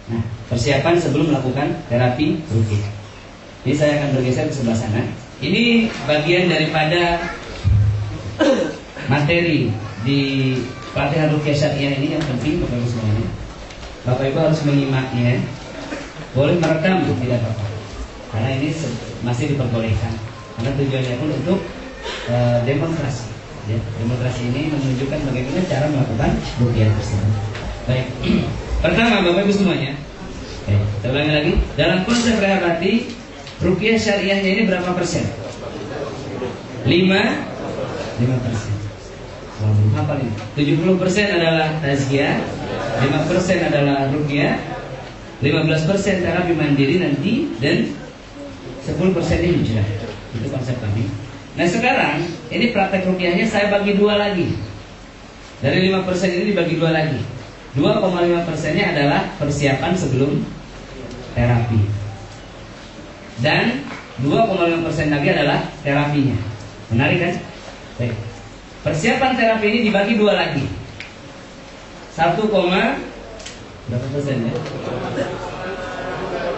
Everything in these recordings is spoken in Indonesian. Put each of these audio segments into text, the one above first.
Nah, persiapan sebelum melakukan terapi ruqyah. Jadi saya akan bergeser ke sebelah sana. Ini bagian daripada materi di pelatihan ruqyah syariah ini yang penting Bapak Ibu semuanya. Bapak Ibu harus menyimaknya. Boleh merekam tidak apa-apa. Karena ini masih diperbolehkan. Karena tujuannya pun untuk demonstrasi. Ya, demonstrasi ini menunjukkan bagaimana cara melakukan ruqyah tersebut. Baik. Pertama Bapak Ibu semuanya. Kita ulangi lagi. Dalam konsep rehabati, ruqyah syariahnya ini berapa persen? 5%. Apa ini? 70% adalah tazkiyah, 5% adalah ruqyah, 15% terapi mandiri nanti, dan 10% ini hijrah. Itu konsep kami. Nah sekarang ini praktek ruqyahnya saya bagi dua lagi. Dari 5% ini dibagi dua lagi. 2,5%-nya adalah persiapan sebelum terapi. Dan 2,5% lagi adalah terapinya. Menarik kan? Baik. Persiapan terapi ini dibagi dua lagi. 1, berapa persen ya?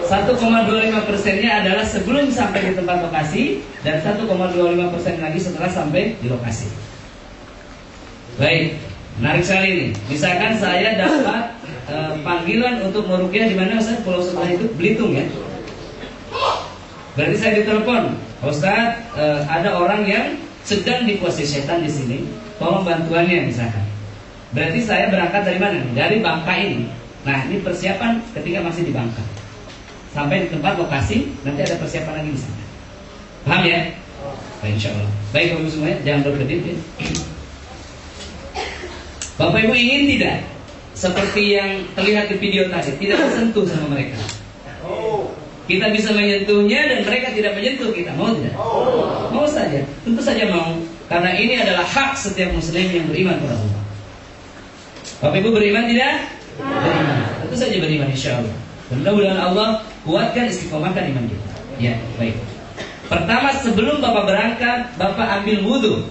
1,25%-nya adalah sebelum sampai di tempat lokasi, dan 1,25% lagi setelah sampai di lokasi. Baik, menarik sekali ini. Misalkan saya dapat panggilan untuk meruqyah di mana Ustaz? Pulau sebelah itu Belitung ya. Berarti saya ditelepon, Ustaz, ada orang yang sedang dikuasai setan di sini, tolong bantuannya misalkan. Berarti saya berangkat dari mana? Dari Bangka ini. Nah, ini persiapan ketika masih di Bangka. Sampai di tempat lokasi, nanti ada persiapan lagi di sana. Paham ya? Baik, insya Allah. Baik, Bapak Ibu semuanya, jangan berkedip ya. Bapak Ibu ingin tidak seperti yang terlihat di video tadi, tidak tersentuh sama mereka? Kita bisa menyentuhnya dan mereka tidak menyentuh kita, mau tidak? Mau saja, tentu saja mau. Karena ini adalah hak setiap muslim yang beriman kepada Allah. Bapak Ibu beriman tidak? Beriman. Tentu saja beriman insya Allah. Mudah-mudahan Allah kuatkan istiqomahkan iman kita. Ya, baik. Pertama sebelum Bapak berangkat, Bapak ambil wudhu.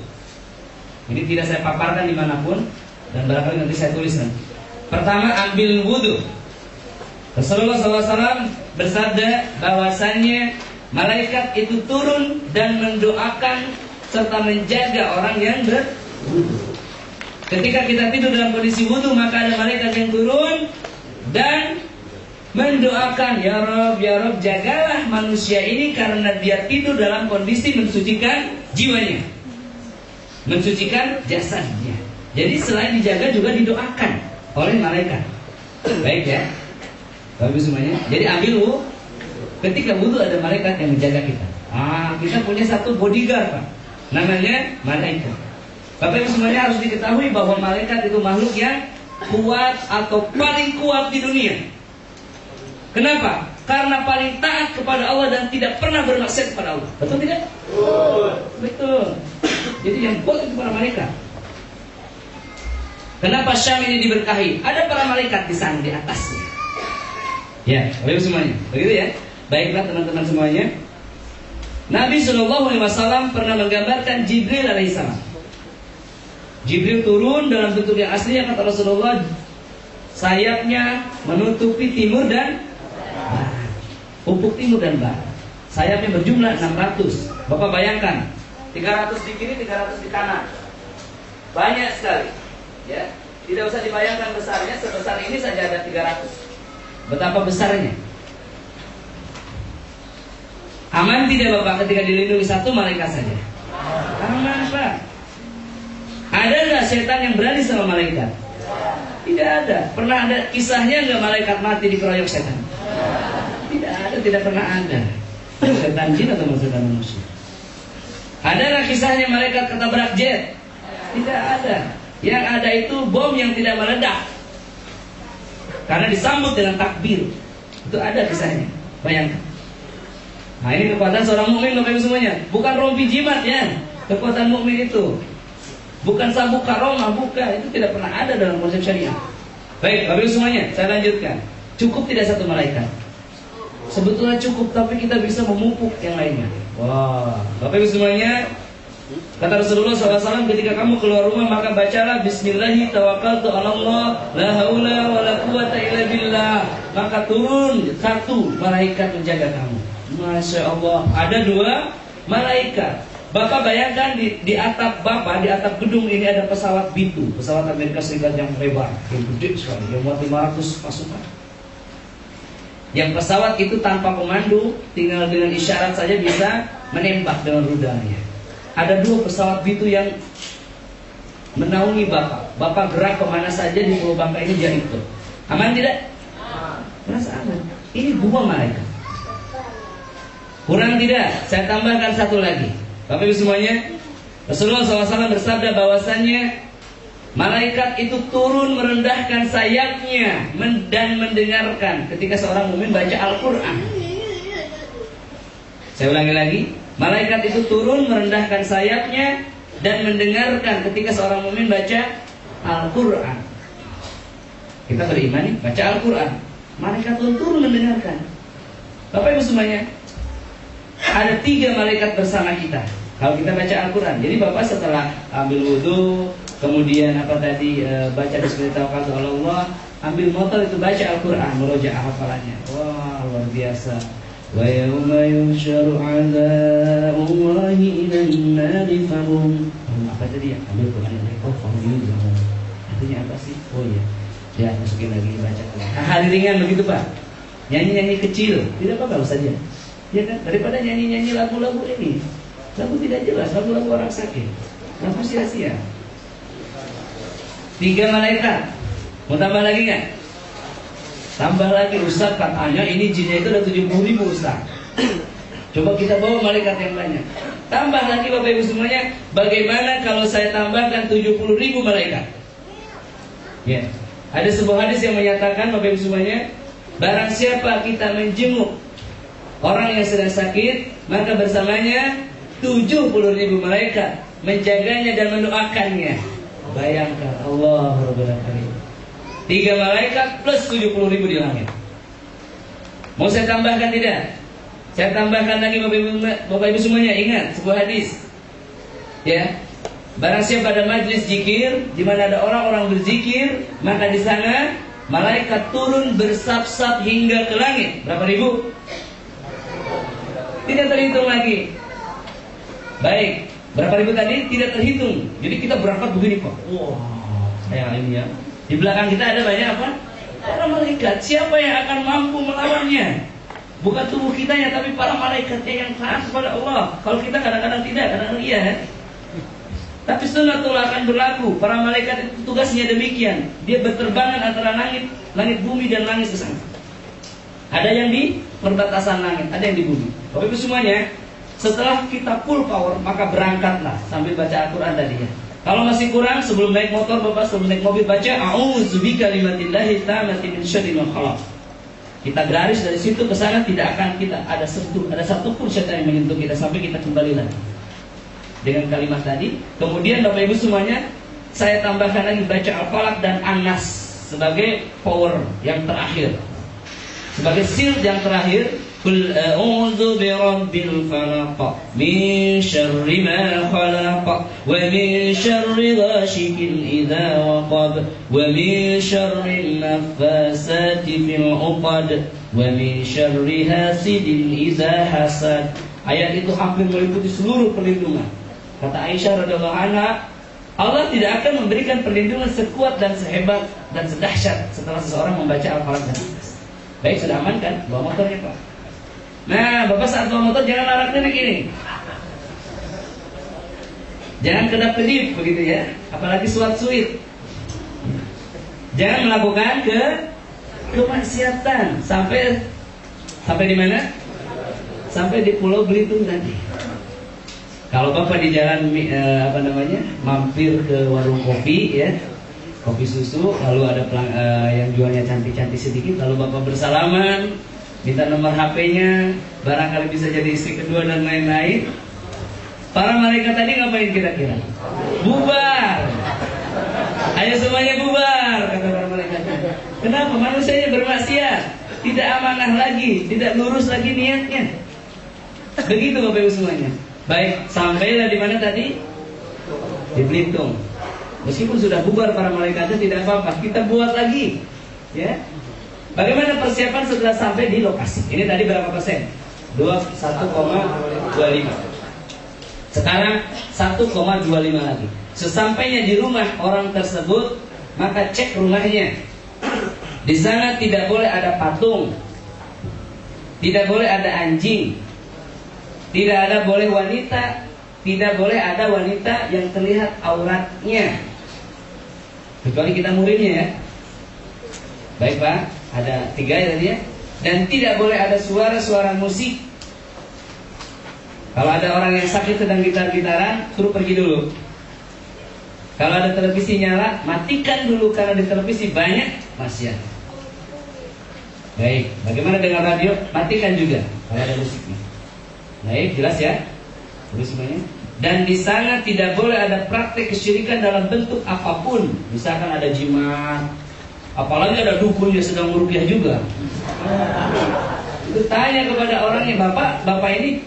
Ini tidak saya paparkan dimanapun, dan barangkali nanti saya tulis nanti. Pertama ambil wudhu. Rasulullah SAW bersabda bahwasannya malaikat itu turun dan mendoakan serta menjaga orang yang berwudhu. Ketika kita tidur dalam kondisi wudhu, maka ada malaikat yang turun dan mendoakan, ya Rob, jagalah manusia ini karena dia tidur dalam kondisi mensucikan jiwanya, mensucikan jasadnya. Jadi selain dijaga juga didoakan oleh malaikat. Baik ya, Bapak Ibu semuanya. Jadi ambil wudhu. Ketika wudhu ada malaikat yang menjaga kita. Kita punya satu bodyguard Pak, namanya malaikat. Bapak Ibu semuanya harus diketahui bahwa malaikat itu makhluk yang kuat atau paling kuat di dunia. Kenapa? Karena paling taat kepada Allah dan tidak pernah bermaksiat kepada Allah. Betul tidak? Betul. Jadi yang kuat itu para malaikat. Kenapa Syam ini diberkahi? Ada para malaikat di sana di atasnya. Ya, Bapak Ibu semuanya. Begitu ya. Baiklah teman-teman semuanya. Nabi SAW pernah menggambarkan Jibril alaihissalam. Jibril turun dalam bentuk yang aslinya, kata Rasulullah, sayapnya menutupi timur dan barat, ufuk timur dan barat. Sayapnya berjumlah 600. Bapak bayangkan, 300 di kiri, 300 di kanan. Banyak sekali. Ya, tidak usah dibayangkan besarnya, sebesar ini saja ada 300. Betapa besarnya. Aman tidak Bapak ketika dilindungi satu malaikat saja? Aman Pak. Ada nggak setan yang berani sama malaikat? Tidak ada. Pernah ada kisahnya nggak malaikat mati dikeroyok setan? Tidak ada, tidak pernah ada. Setan jin atau setan manusia? Ada nggak kisahnya malaikat ketabrak jet? Tidak ada. Yang ada itu bom yang tidak meledak karena disambut dengan takbir. Itu ada kisahnya. Bayangkan. Nah ini kekuatan seorang mukmin Bapak Ibu semuanya. Bukan rompi jimat ya. Kekuatan mukmin itu bukan sabuk karomah, bukan. Itu tidak pernah ada dalam konsep syariah. Baik Bapak Ibu semuanya, saya lanjutkan. Cukup tidak satu malaikat? Sebetulnya cukup, tapi kita bisa memupuk yang lainnya. Wah, Bapak Ibu semuanya, Kata Rasulullah SAW, ketika kamu keluar rumah maka bacalah Bismillahi tawakkaltu 'alallah la haula wala quwata illa billah. Maka turun satu malaikat menjaga kamu. Masya Allah. Ada dua malaikat. Bapak bayangkan di atap Bapak, di atap gedung ini ada pesawat B-2, pesawat Amerika Serikat yang lebar, yang gede sekali, yang muat 500 pasukan. Yang pesawat itu tanpa pemandu, tinggal dengan isyarat saja bisa menembak dengan rudalnya. Ada dua pesawat B-2 yang menaungi Bapak. Bapak gerak kemana saja di Pulau Bangka ini dia ikut. Aman tidak? Merasa aman. Ini dua malaikat. Kurang tidak? Saya tambahkan satu lagi. Bapak Ibu semuanya, Rasulullah SAW bersabda bahwasannya malaikat itu turun merendahkan sayapnya dan mendengarkan ketika seorang mukmin baca Al-Quran. Saya ulangi lagi, malaikat itu turun merendahkan sayapnya dan mendengarkan ketika seorang mukmin baca Al-Quran. Kita beriman nih, baca Al-Quran, malaikat turun mendengarkan. Bapak Ibu semuanya, ada 3 malaikat bersama kita kalau kita baca Al-Quran. Jadi Bapak setelah ambil wudhu, kemudian baca Bismillahirrahmanirrahim, ambil motor itu baca Al-Quran, murojaah hafalannya. Wah, luar biasa. Wa yawma yunsharu a'da'ullahi ilan nari fahum. Apa tadi ya? Ambil Quran yang mereka artinya apa sih? Oh iya, ya masukin lagi baca. Hari ringan begitu Pak. Nyanyi-nyanyi kecil, tidak apa-apa saja. Ya kan, daripada nyanyi-nyanyi lagu-lagu ini, lagu tidak jelas, lagu-lagu orang sakit, lagu sia-sia. 3 malaikat. Mau tambah lagi nggak? Tambah lagi, Ustaz katanya ini jinnya itu ada 70.000 Ustaz. Coba kita bawa malaikat yang banyak. Tambah lagi Bapak Ibu semuanya, bagaimana kalau saya tambahkan 70.000 malaikat? Ya, ada sebuah hadis yang menyatakan Bapak Ibu semuanya, barang siapa kita menjenguk orang yang sedang sakit, maka bersamanya 70.000 malaikat menjaganya dan mendoakannya. Bayangkan, Allah Rabbul Alamin. 3 malaikat plus 70.000 di langit. Mau saya tambahkan tidak? Saya tambahkan lagi Bapak Ibu semuanya, ingat sebuah hadis. Ya. Barang siapa pada majlis zikir di mana ada orang-orang berzikir, maka di sana malaikat turun bersab-sab hingga ke langit. Berapa ribu? Tidak terhitung lagi. Baik, berapa ribu tadi? Tidak terhitung. Jadi kita berangkat begini Pak. Wah, kayak ini ya. Di belakang kita ada banyak apa? Para malaikat. Siapa yang akan mampu melawannya? Bukan tubuh kitanya, tapi para malaikatnya yang taat kepada Allah. Kalau kita kadang-kadang tidak, kadang-kadang iya ya. Tapi sunnatullah akan berlaku. Para malaikat itu tugasnya demikian. Dia berterbangan antara langit bumi dan langit ke sana. Ada yang di perbatasan langit, ada yang di bumi. Bapak Ibu semuanya, setelah kita full power, maka berangkatlah sambil baca Al-Quran tadi ya. Kalau masih kurang, sebelum naik motor Bapak, sebelum naik mobil baca A'udzu bikalimatillahi tammati min syarri ma khalaq. Kita garis dari situ ke sana, tidak akan kita ada satu pun syaitan yang menyentuh kita sampai kita kembali lagi dengan kalimat tadi. Kemudian Bapak Ibu semuanya, saya tambahkan lagi baca Al-Falaq dan An-Nas sebagai power yang terakhir. Sebagai shield yang terakhir, Qul a'udzu birabbil falaq min syarri ma khalaq wa min syarri ghasyikin idza waqab wa min syarri naffasati fil 'uqad wa min syarri hasidin idza hasad. Ayat itu hampir meliputi seluruh perlindungan. Kata Aisyah radhiyallahu anha, Allah tidak akan memberikan perlindungan sekuat dan sehebat dan sedahsyat setelah seseorang membaca Al-Falaq dan An-Nas. Baik, sudah aman kan? Bawa motornya Pak. Nah, Bapak saat bawa motor jangan arahnya gini. Jangan kedap-kedip begitu ya. Apalagi suat-suit. Jangan melakukan kemaksiatan sampai di mana? Sampai di Pulau Belitung tadi. Kalau Bapak di jalan mampir ke warung kopi ya, kopi susu, lalu ada yang jualnya cantik-cantik sedikit, lalu Bapak bersalaman, minta nomor HP-nya, barangkali bisa jadi istri kedua dan lain-lain. Para malaikat tadi ngapain kira-kira? Bubar. Ayo semuanya bubar, kata para malaikat. Kenapa? Manusianya bermaksiat, tidak amanah lagi, tidak lurus lagi niatnya. Begitu Bapak Ibu semuanya. Baik, sampailah di mana tadi? Di Belitung. Meskipun sudah bubar para malaikatnya tidak apa-apa, kita buat lagi. Ya. Bagaimana persiapan setelah sampai di lokasi? Ini tadi berapa persen? 1,25. Sekarang 1,25 lagi. Sesampainya di rumah orang tersebut, maka cek rumahnya. Di sana tidak boleh ada patung, tidak boleh ada anjing, tidak ada boleh wanita, tidak boleh ada wanita yang terlihat auratnya, kecuali kita muridnya ya. Baik Pak, ada 3 ya tadi ya. Dan tidak boleh ada suara-suara musik. Kalau ada orang yang sakit sedang gitar-gitaran, suruh pergi dulu. Kalau ada televisi nyala, matikan dulu, karena di televisi banyak maksiat. Baik, bagaimana dengan radio? Matikan juga kalau ada musiknya. Baik, jelas ya? Terus semuanya. Dan di sana tidak boleh ada praktek kesyirikan dalam bentuk apapun. Misalkan ada jimat, apalagi ada dukun yang sedang meruqyah juga. Itu tanya kepada orangnya, bapak ini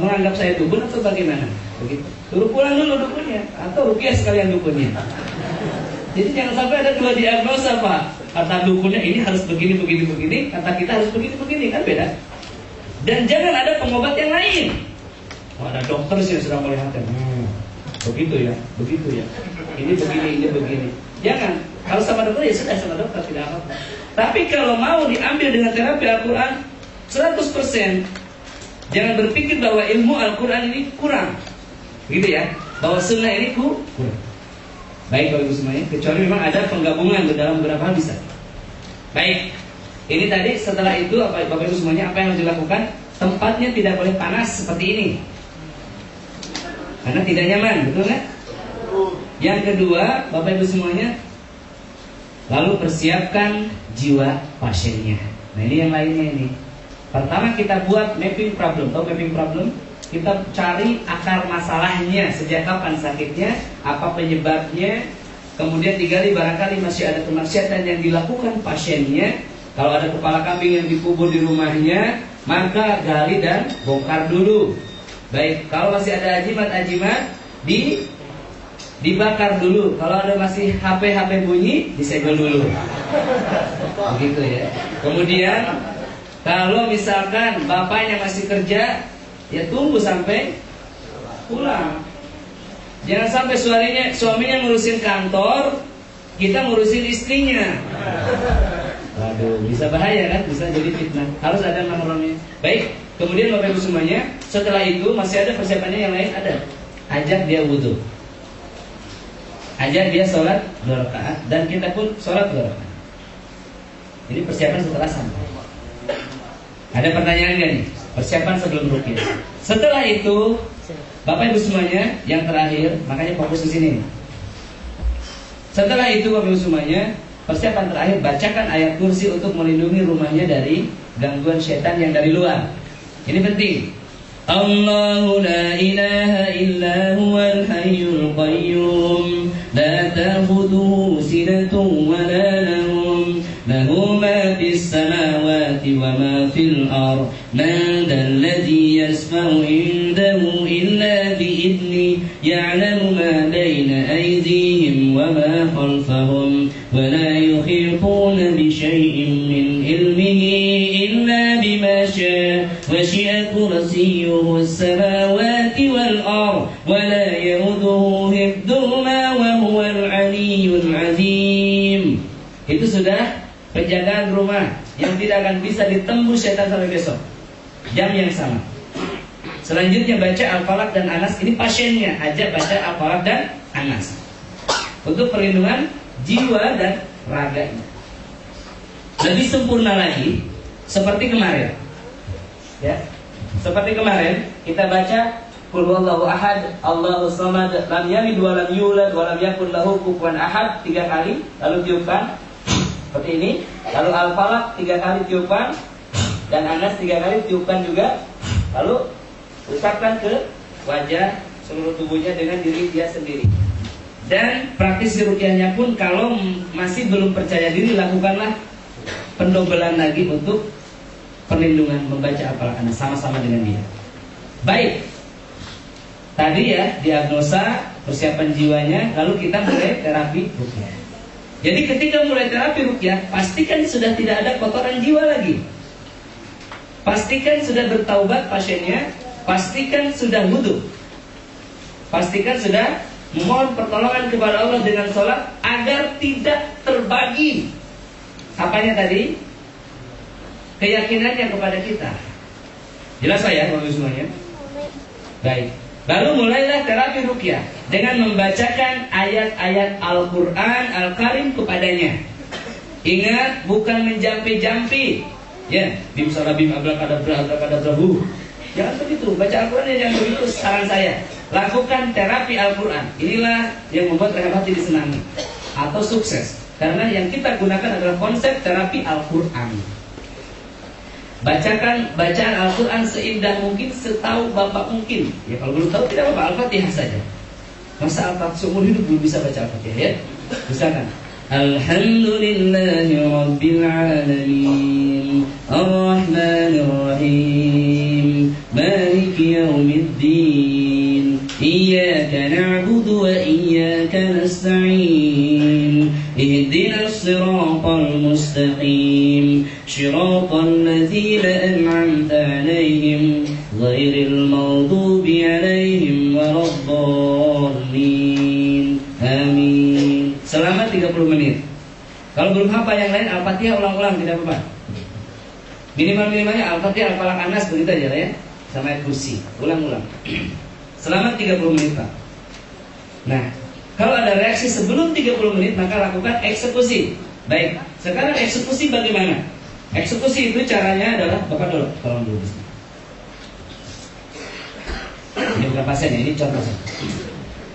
menganggap saya dukun atau bagaimana? Begitu. Suruh pulang dulu dukunnya, atau ruqyah sekalian dukunnya. Jadi jangan sampai ada 2 diagnosa Pak. Kata dukunnya ini harus begini, kata kita harus begini, kan beda. Dan jangan ada pengobat yang lain. Ada dokter sih yang sedang melihatnya. Begitu ya. Ini begini. Jangan. Kalau sama dokter ya sudah sama dokter, tidak apa-apa. Tapi kalau mau diambil dengan terapi Al-Quran 100%, jangan berpikir bahwa ilmu Al-Quran ini kurang. Begitu ya. Bahwa sunnah ini kurang. Baik Bapak Ibu semuanya, kecuali memang ada penggabungan dalam beberapa hal bisa. Baik. Ini tadi, setelah itu Bapak Ibu semuanya, apa yang harus dilakukan? Tempatnya tidak boleh panas seperti ini, karena tidak nyaman, betul nggak? Yang kedua, Bapak Ibu semuanya, lalu persiapkan jiwa pasiennya. Nah ini yang lainnya ini. Pertama kita buat mapping problem. Tahu mapping problem? Kita cari akar masalahnya, sejak kapan sakitnya, apa penyebabnya. Kemudian digali barangkali masih ada kemaksiatan yang dilakukan pasiennya. Kalau ada kepala kambing yang dikubur di rumahnya, maka gali dan bongkar dulu. Baik, kalau masih ada ajimat-ajimat, dibakar dulu. Kalau ada masih HP bunyi, disegel dulu. Begitu ya. Kemudian kalau misalkan bapaknya masih kerja, ya tunggu sampai pulang. Jangan sampai suaminya ngurusin kantor, kita ngurusin istrinya. Waduh, bisa bahaya kan? Bisa jadi fitnah. Harus ada mahramnya. Baik, kemudian Bapak Ibu semuanya, setelah itu masih ada persiapannya yang lain, ada. Ajak dia wudhu, ajak dia sholat 2 rakaat, dan kita pun sholat 2 rakaat. Jadi persiapan setelah sampai. Ada pertanyaan nggak nih? Persiapan sebelum ruqyah. Setelah itu, Bapak Ibu semuanya, yang terakhir, makanya fokus di sini. Setelah itu Bapak Ibu semuanya, persiapan terakhir, bacakan ayat kursi untuk melindungi rumahnya dari gangguan setan yang dari luar. Ini penting. Allahu la ilaha illa huwal hayyul qayyum, la ta'khudhuhu sinatun wa la nawm, lahu ma fis samawati wa ma fil ard, man dhal ladzi yashfa'u indahu illa bi idni, ya'lamu ma bayna aydihim wa ma khalfahum, wa la yuhituna bi shay'in min ilmihi illa bima sha'a, wa shi'a kursiyyuhu as-samawati wal ard, wa la yahuduhu hifdhuhuma wa huwal 'aliyyul 'azim. Itu sudah penjagaan rumah yang tidak akan bisa ditembus setan sampai besok. Jam yang sama. Selanjutnya baca Al-Falaq dan Anas. Ini pasiennya, ajak baca Al-Falaq dan Anas untuk perlindungan jiwa dan raganya. Lebih sempurna lagi seperti kemarin. Ya. Seperti kemarin kita baca Qul huwallahu ahad, Allahus samad, lam yalid wa lam yulad wa lam yakul lahu kufuwan ahad 3 kali, lalu tiupkan seperti ini. Lalu Al-Falaq 3 kali tiupkan, dan Anas 3 kali tiupkan juga. Lalu usapkan ke wajah seluruh tubuhnya dengan diri dia sendiri. Dan praktisi ruqyahnya pun kalau masih belum percaya diri, lakukanlah pendobelan lagi untuk perlindungan, membaca Al-Falaq Anas sama-sama dengan dia. Baik. Tadi ya, diagnosa, persiapan jiwanya, lalu kita mulai terapi ruqyah. Jadi ketika mulai terapi ruqyah, pastikan sudah tidak ada kotoran jiwa lagi. Pastikan sudah bertaubat pasiennya, pastikan sudah wudu. Pastikan sudah memohon pertolongan kepada Allah dengan sholat agar tidak terbagi. Apanya tadi? Keyakinannya kepada kita. Jelas ya Bapak semuanya? Baik. Lalu mulailah terapi ruqyah dengan membacakan ayat-ayat Al-Quran Al-Karim kepadanya. Ingat, bukan menjampi-jampi. Ya, bim salabim abrakadabra abrakadabra hu. Jangan begitu, baca Al-Quran jangan begitu, saran saya. Lakukan terapi Al-Quran. Inilah yang membuat Rehab Hati disenangi atau sukses. Karena yang kita gunakan adalah konsep terapi Al-Quran. Bacakan bacaan Al-Quran seindah mungkin, setahu Bapak mungkin. Ya kalau belum tahu tidak apa-apa, Al-Fatihah saja. Masa Al-Fatihah seumur hidup belum bisa baca Al-Fatihah ya? Misalkan Alhamdulillahi Rabbil Alamin Ar-Rahmanir Rahim Maliki Yawmiddin Iyyaka na'budu wa iyyaka nasta'in Ihdinas siratal mustaqim Shiratal ladzina an'amta 'alaihim ghairil maghdubi 'alaihim waladdallin. Amin. Selama 30 menit. Kalau belum hafal yang lain, Al-Fatihah ulang-ulang tidak apa-apa. Minimal-minimalnya Al-Fatihah, Al-Falaq, An-Nas begitu aja ya. Sama ayat kursi, ulang-ulang. Selama 30 menit Pak. Nah, kalau ada reaksi sebelum 30 menit maka lakukan eksekusi. Baik, sekarang eksekusi bagaimana? Eksekusi itu caranya adalah, Bapak dulu, tolong dulu. Ini bukan pasien ya, ini contoh saja.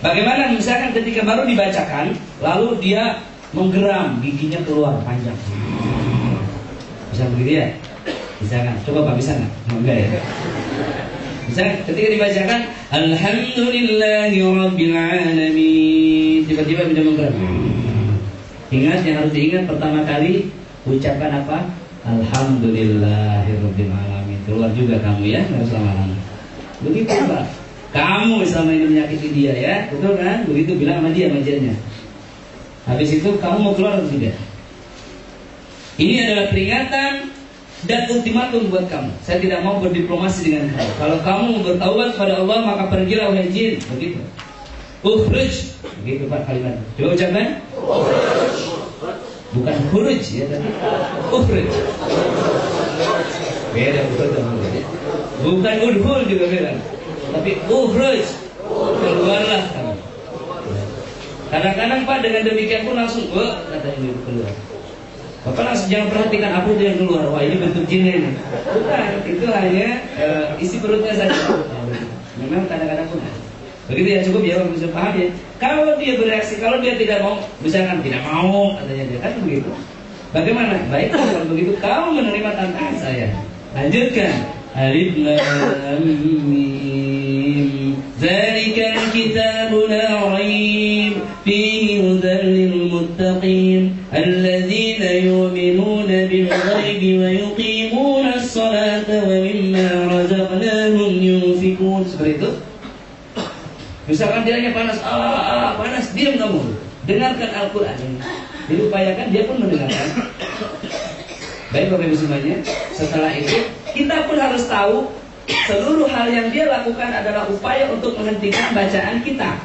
Bagaimana misalkan ketika baru dibacakan, lalu dia menggeram, giginya keluar panjang. Bisa begitu ya? Bisa kan? Coba Pak, bisa nggak? Enggak ya? Misalnya ketika dibacakan Alhamdulillahi Rabbil Alamin, tiba-tiba bisa menggeram. Ingat, yang harus diingat pertama kali ucapkan apa? Alhamdulillahi Rabbil Alamin. Keluar juga kamu ya, nggak usah lama-lama. Begitu Pak. Kamu selama ini menyakiti dia ya, betul kan? Begitu bilang sama dia majanya. Habis itu kamu mau keluar atau tidak? Ini adalah peringatan dan ultimatum buat kamu. Saya tidak mau berdiplomasi dengan kamu. Kalau kamu mau bertaubat kepada Allah, maka pergilah wahai jin. Begitu. Ukhruj. Begitu Pak kalimat. Coba ucapkan. Bukan khuruj ya tadi. Ukhruj. Beda betul. Bukan udhul juga beda. Tapi ukhruj. Keluarlah kamu. Kadang-kadang Pak dengan demikian pun langsung katanya keluar. Bapak langsung jangan perhatikan apa itu yang keluar. Wah ini bentuk jinnya ini. Bukan, itu hanya isi perutnya saja. Memang kadang-kadang pun begitu ya, cukup ya, bisa paham ya. Kalau dia bereaksi, kalau dia tidak mau, misalkan tidak mau katanya dia, kan begitu. Bagaimana? Baik, kalau begitu kamu menerima tantangan saya. Lanjutkan. Alif Lam Mim. Zalikal kitabu la raib fihi hudan lil muttaqin alladzina yu'minuna bil ghaibi wa yuqimuna as-salata wa mimma razaqnahum yunfikun. Seperti itu. Misalkan dia hanya panas, panas, diam kamu. Dengarkan Al-Quran ini. Diupayakan dia pun mendengarkan. Baik Bapak Ibu semuanya. Setelah itu kita pun harus tahu seluruh hal yang dia lakukan adalah upaya untuk menghentikan bacaan kita,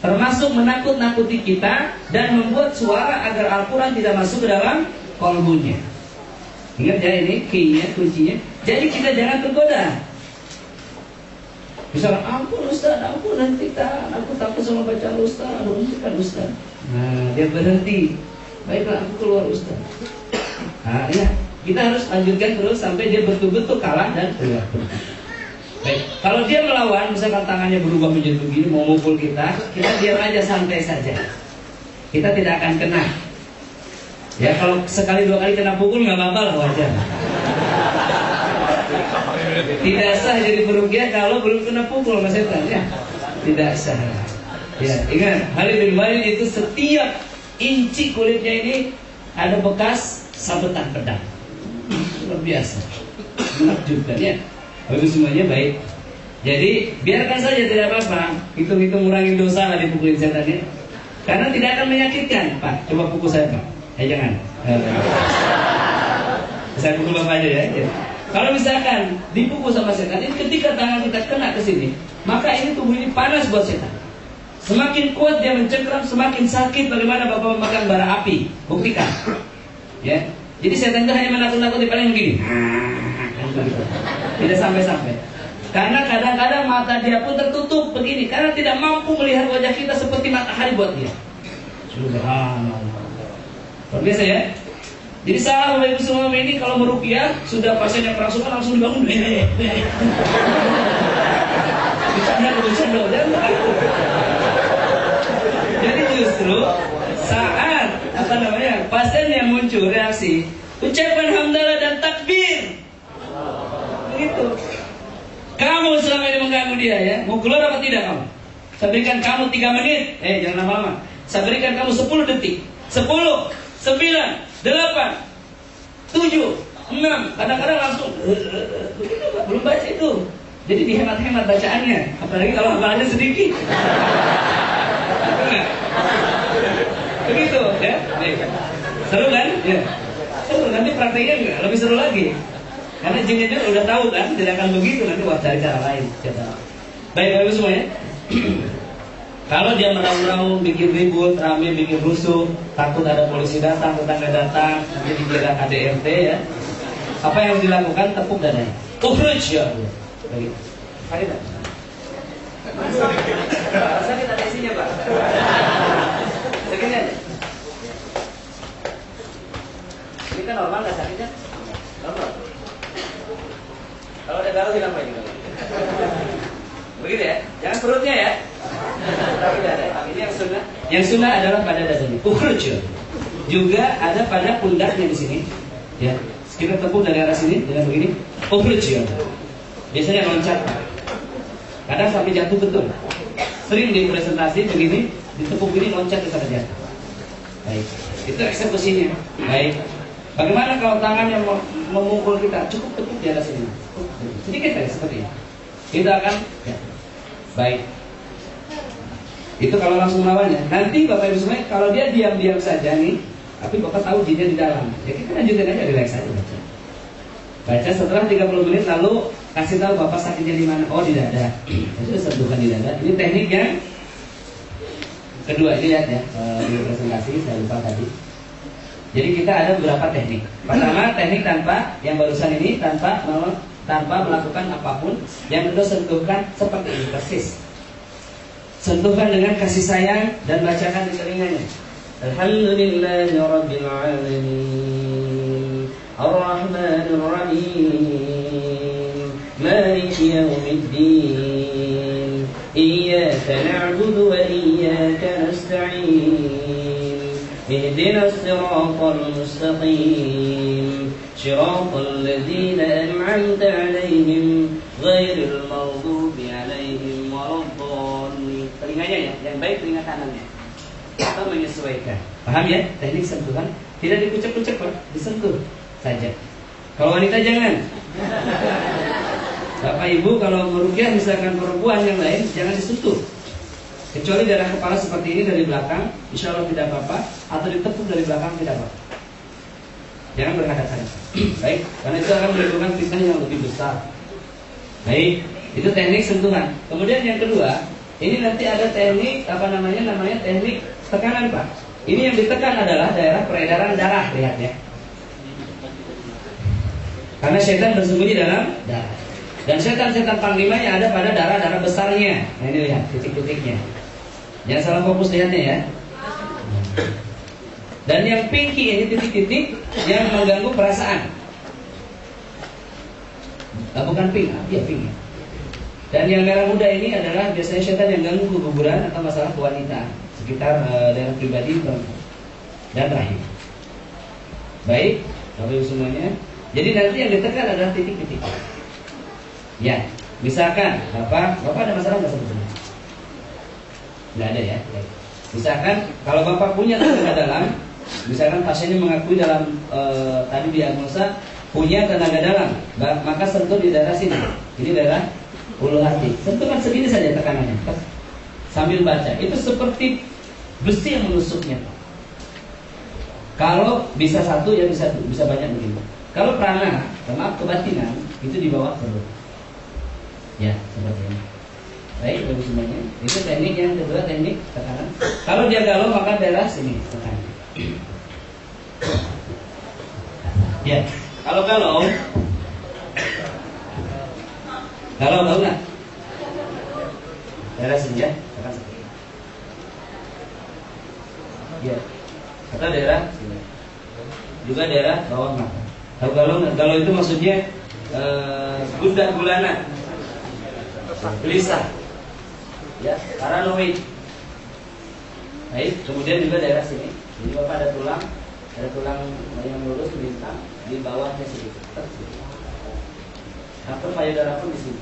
termasuk menakut-nakuti kita dan membuat suara agar Al-Quran tidak masuk ke dalam kolbunya. Ingat ya, ini key-nya, kuncinya. Jadi kita jangan tergoda. Misalnya, ampun Ustaz, ampun nanti aku takut sama bacaan Ustaz, kan Ustaz. Nah, dia berhenti. Baiklah, aku keluar Ustaz. Nah, ya, kita harus lanjutkan terus sampai dia betul-betul kalah dan keluar. Baik, kalau dia melawan, misalkan tangannya berubah menjadi begini, mau mukul kita diam aja, santai saja. Kita tidak akan kena. Ya, kalau sekali dua kali kena pukul nggak apa-apa lah, wajar. Tidak sah jadi peruqyah kalau belum kena pukul sama setan ya. Tidak sah. Ya, ingat, Khalid bin Walid itu setiap inci kulitnya ini ada bekas sabetan pedang. Luar biasa. Menakjubkan ya. Bagus semuanya baik. Jadi biarkan saja, tidak apa-apa. Hitung-hitung ngurangin dosa lah dipukulin setannya. Karena tidak akan menyakitkan. Pak, coba pukul saya Pak. Jangan. Saya pukul Bapak aja ya. Kalau misalkan dipukul sama setan, ini ketika tangan kita kena ke sini, maka ini tubuh ini panas buat setan. Semakin kuat dia mencengkram, semakin sakit. Bagaimana Bapak memakan bara api? Buktikan. Ya. Jadi setan itu hanya menakut-nakuti paling begini. Tidak sampai-sampai. Karena kadang-kadang mata dia pun tertutup begini, karena tidak mampu melihat wajah kita seperti matahari buat dia. Subhanallah. Luar biasa ya. Jadi salah Bapak Ibu semua ini kalau meruqyah, sudah pasiennya kerasukan langsung dibangun. Bercanda. Jadi justru saat pasien yang muncul reaksi, ucapan hamdalah dan takbir. Begitu. Kamu selama ini mengganggu dia ya, mau keluar apa tidak kamu? Saya berikan kamu 3 menit, jangan lama-lama. Saya berikan kamu 10 detik. 10, 9, 8, 7, 6. Kadang-kadang langsung begitu Pak, belum baca itu. Jadi dihemat-hemat bacaannya, apalagi kalau hafalannya sedikit. Begitu ya. Seru kan? Ya. Seru, nanti prakteknya enggak lebih seru lagi. Karena jinnya udah tahu kan, tidak akan begitu, nanti buat cari cara lain. Baik Bapak Ibu semuanya. Kalau dia meraung-raung, bikin ribut, rame, bikin rusuh, takut ada polisi datang, tetangga datang, nanti dikira KDRT ya. Apa yang harus dilakukan? Tepuk dadanya. Ukhruj ya. Begitu. Faedah. Sakit ada isinya Pak. Segini aja. Ini kan normal nggak sakitnya? Normal. Kalau ada galau hilang lagi. Begitu ya, jangan perutnya ya. Tapi dada. Ini yang sunnah. Yang sunnah adalah pada dadanya. Ukhruj. Juga ada pada pundaknya di sini. Ya, kita tepuk dari arah sini dengan begini. Ukhruj. Biasanya loncat. Kadang sampai jatuh betul. Sering di presentasi begini, ditepuk ini loncat kita jatuh. Baik. Itu eksekusinya. Baik. Bagaimana kalau tangan yang memukul kita? Cukup tepuk di atas ini. Sedikit saja seperti ini. Kita akan ya. Baik. Itu kalau langsung melawannya. Nanti Bapak Ibu semuanya, kalau dia diam-diam saja nih, tapi Bapak tahu jinnya di dalam, ya kita lanjutin aja, relax aja baca. Baca setelah 30 menit, lalu kasih tahu Bapak sakitnya di mana. Oh, di dada. Itu sentuhkan di dada. Ini teknik yang kedua. Ini lihat ya, di presentasi saya lupa tadi. Jadi kita ada beberapa teknik. Pertama, teknik tanpa, yang barusan ini tanpa melakukan apapun. Yang kedua, sentuhkan seperti ini persis. Sentuhkan dengan kasih sayang dan bacakan di telinganya. Alhamdulillahirabbil alamin. Ar-Rahmanir Rahim. Maliki yaumiddin. Iyyaka na'budu wa iyyaka nasta'in. Ihdinas siratal mustaqim. Shiratal ladzina an'amta 'alaihim ghairil maghdubi 'alaihim waladdallin. Telinganya ya, yang baik telinga kanannya. Kita menyesuaikan. Paham ya? Teknik sentuhan tidak dikucek-kucek Pak, disentuh saja. Kalau wanita jangan. Bapak Ibu kalau meruqyah misalkan perempuan yang lain jangan disentuh. Kecuali darah kepala seperti ini dari belakang, insya Allah tidak apa-apa. Atau ditepuk dari belakang tidak apa-apa. Jangan berhadapan. Baik, karena itu akan menimbulkan fitnah yang lebih besar. Baik, itu teknik sentuhan. Kemudian yang kedua, ini nanti ada teknik namanya teknik tekanan Pak. Ini yang ditekan adalah daerah peredaran darah, lihat ya. Karena setan bersembunyi dalam darah. Dan setan-setan panglima yang ada pada darah-darah besarnya. Nah ini lihat titik-titiknya. Jangan salah fokus lihatnya ya. Dan yang pinky ini titik-titik yang mengganggu perasaan. Bukan pink, ya pink. Dan yang merah muda ini adalah biasanya setan yang ganggu keguguran atau masalah kewanita sekitar daerah pribadi dan rahim. Baik, Bapak Ibu semuanya. Jadi nanti yang ditekan adalah titik-titik. Ya, misalkan Bapak ada masalah nggak sebetulnya? Nggak ada ya. Misalkan kalau Bapak punya tenaga dalam, misalkan pasiennya mengakui dalam tadi diagnosa punya tenaga dalam, maka sentuh di daerah sini. Ini daerah ulu hati. Sentuhkan segini saja tekanannya. Sambil baca. Itu seperti besi yang menusuknya. Kalau bisa satu ya bisa banyak begini. Kalau prana, maaf kebatinan, itu di bawah perut. Ya, seperti ini. Baik, bagus semuanya. Itu teknik yang kedua, teknik tekanan. Kalau dia galau maka daerah sini tekanan. Ya, kalau galau tahu nggak? Daerah sini ya, tekan seperti ini. Ya, atau daerah sini. Juga daerah bawah mata. Kalau galau itu maksudnya gundah gulana, gelisah, ya, paranoid. Baik, kemudian juga daerah sini. Jadi bapak ada tulang yang lurus melintang di bawahnya sedikit. Kanker payudara pun di sini.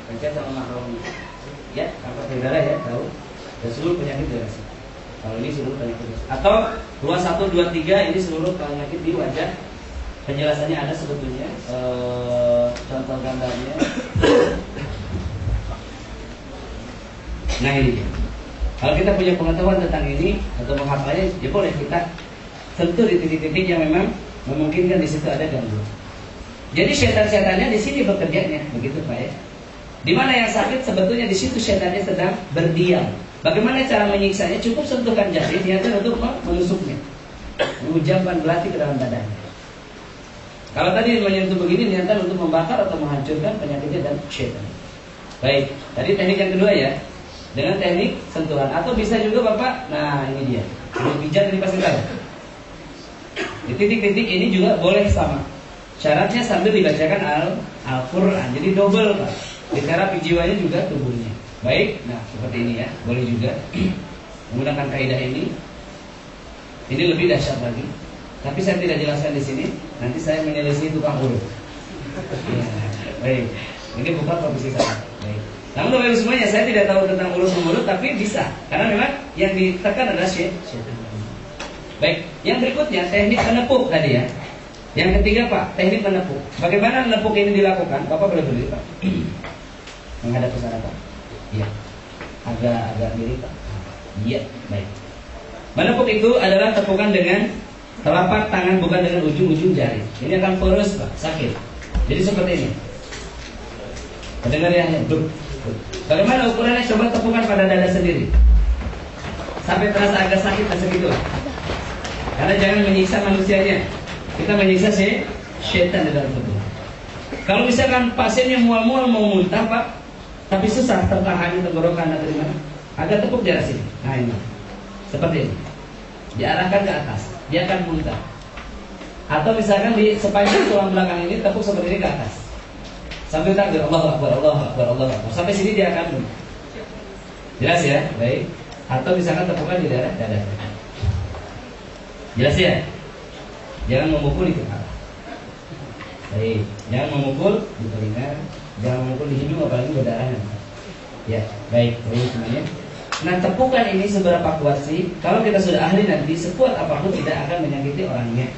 Kaca sama mahrum. Ya, kanker payudara ya, tahu. Dan seluruh penyakit daerah sini. Kalau ini seluruh penyakit. Atau luas 1, 2, 3 ini seluruh penyakit di wajah. Penjelasannya ada sebetulnya. Contoh gambarnya. Nah ini. Kalau kita punya pengetahuan tentang ini atau menghafalnya, ya boleh kita sentuh di titik-titik yang memang memungkinkan di situ ada gangguan. Jadi setan-setannya di sini bekerjanya, begitu Pak ya. Di mana yang sakit sebetulnya di situ setannya sedang berdiam. Bagaimana cara menyiksanya? Cukup sentuhkan jari, niatnya untuk menusuknya, menghujamkan belati ke dalam badannya. Kalau tadi menyentuh begini niatnya untuk membakar atau menghancurkan penyakitnya dan setan. Baik, tadi teknik yang kedua ya. Dengan teknik sentuhan. Atau bisa juga Bapak, nah ini dia, pijat ini pasti tahu. Di titik-titik ini juga boleh sama. Syaratnya sambil dibacakan Al-Quran. Jadi double Pak. Di terapi jiwanya juga tubuhnya. Baik, nah seperti ini ya. Boleh juga menggunakan kaidah ini. Ini lebih dahsyat lagi. Tapi saya tidak jelaskan di sini. Nanti saya menyelisih tukang urut. Ya, baik. Ini bukan profesi saya. Baik. Namun Bapak Ibu semuanya, saya tidak tahu tentang urut-urut, tapi bisa. Karena memang yang ditekan adalah syaitan. Baik, yang berikutnya teknik menepuk tadi ya. Yang ketiga Pak, teknik menepuk. Bagaimana menepuk ini dilakukan? Bapak boleh berdiri Pak. Menghadap ke sana Pak. Iya. Agak mirip Pak. Iya, baik. Menepuk itu adalah tepukan dengan telapak tangan, bukan dengan ujung-ujung jari. Ini akan porous Pak, sakit. Jadi seperti ini. Dengar ya, bagaimana ukurannya? Coba tepukan pada dada sendiri sampai terasa agak sakit segitu. Karena jangan menyiksa manusianya. Kita menyiksa syaitan di dalam tubuh. Kalau misalkan pasiennya mual-mual mau muntah Pak, tapi susah tertahan tenggorokan atau di mana, agak tepuk jarak sini. Nah ini, seperti ini. Diarahkan ke atas, dia akan muntah. Atau misalkan di sepanjang tulang belakang ini tepuk seperti ini ke atas. Sambil takbir Allahu Akbar, Allahu Akbar, Allahu Akbar. Sampai sini dia akan muntah. Jelas ya? Baik. Atau misalkan tepukan di daerah dada. Jelas ya? Jangan memukul di kepala. Baik. Jangan memukul di telinga, jangan memukul di hidung apalagi berdarah. Ya, baik. Baik semuanya. Nah, tepukan ini seberapa kuat sih? Kalau kita sudah ahli nanti, sekuat apapun tidak akan menyakiti orangnya.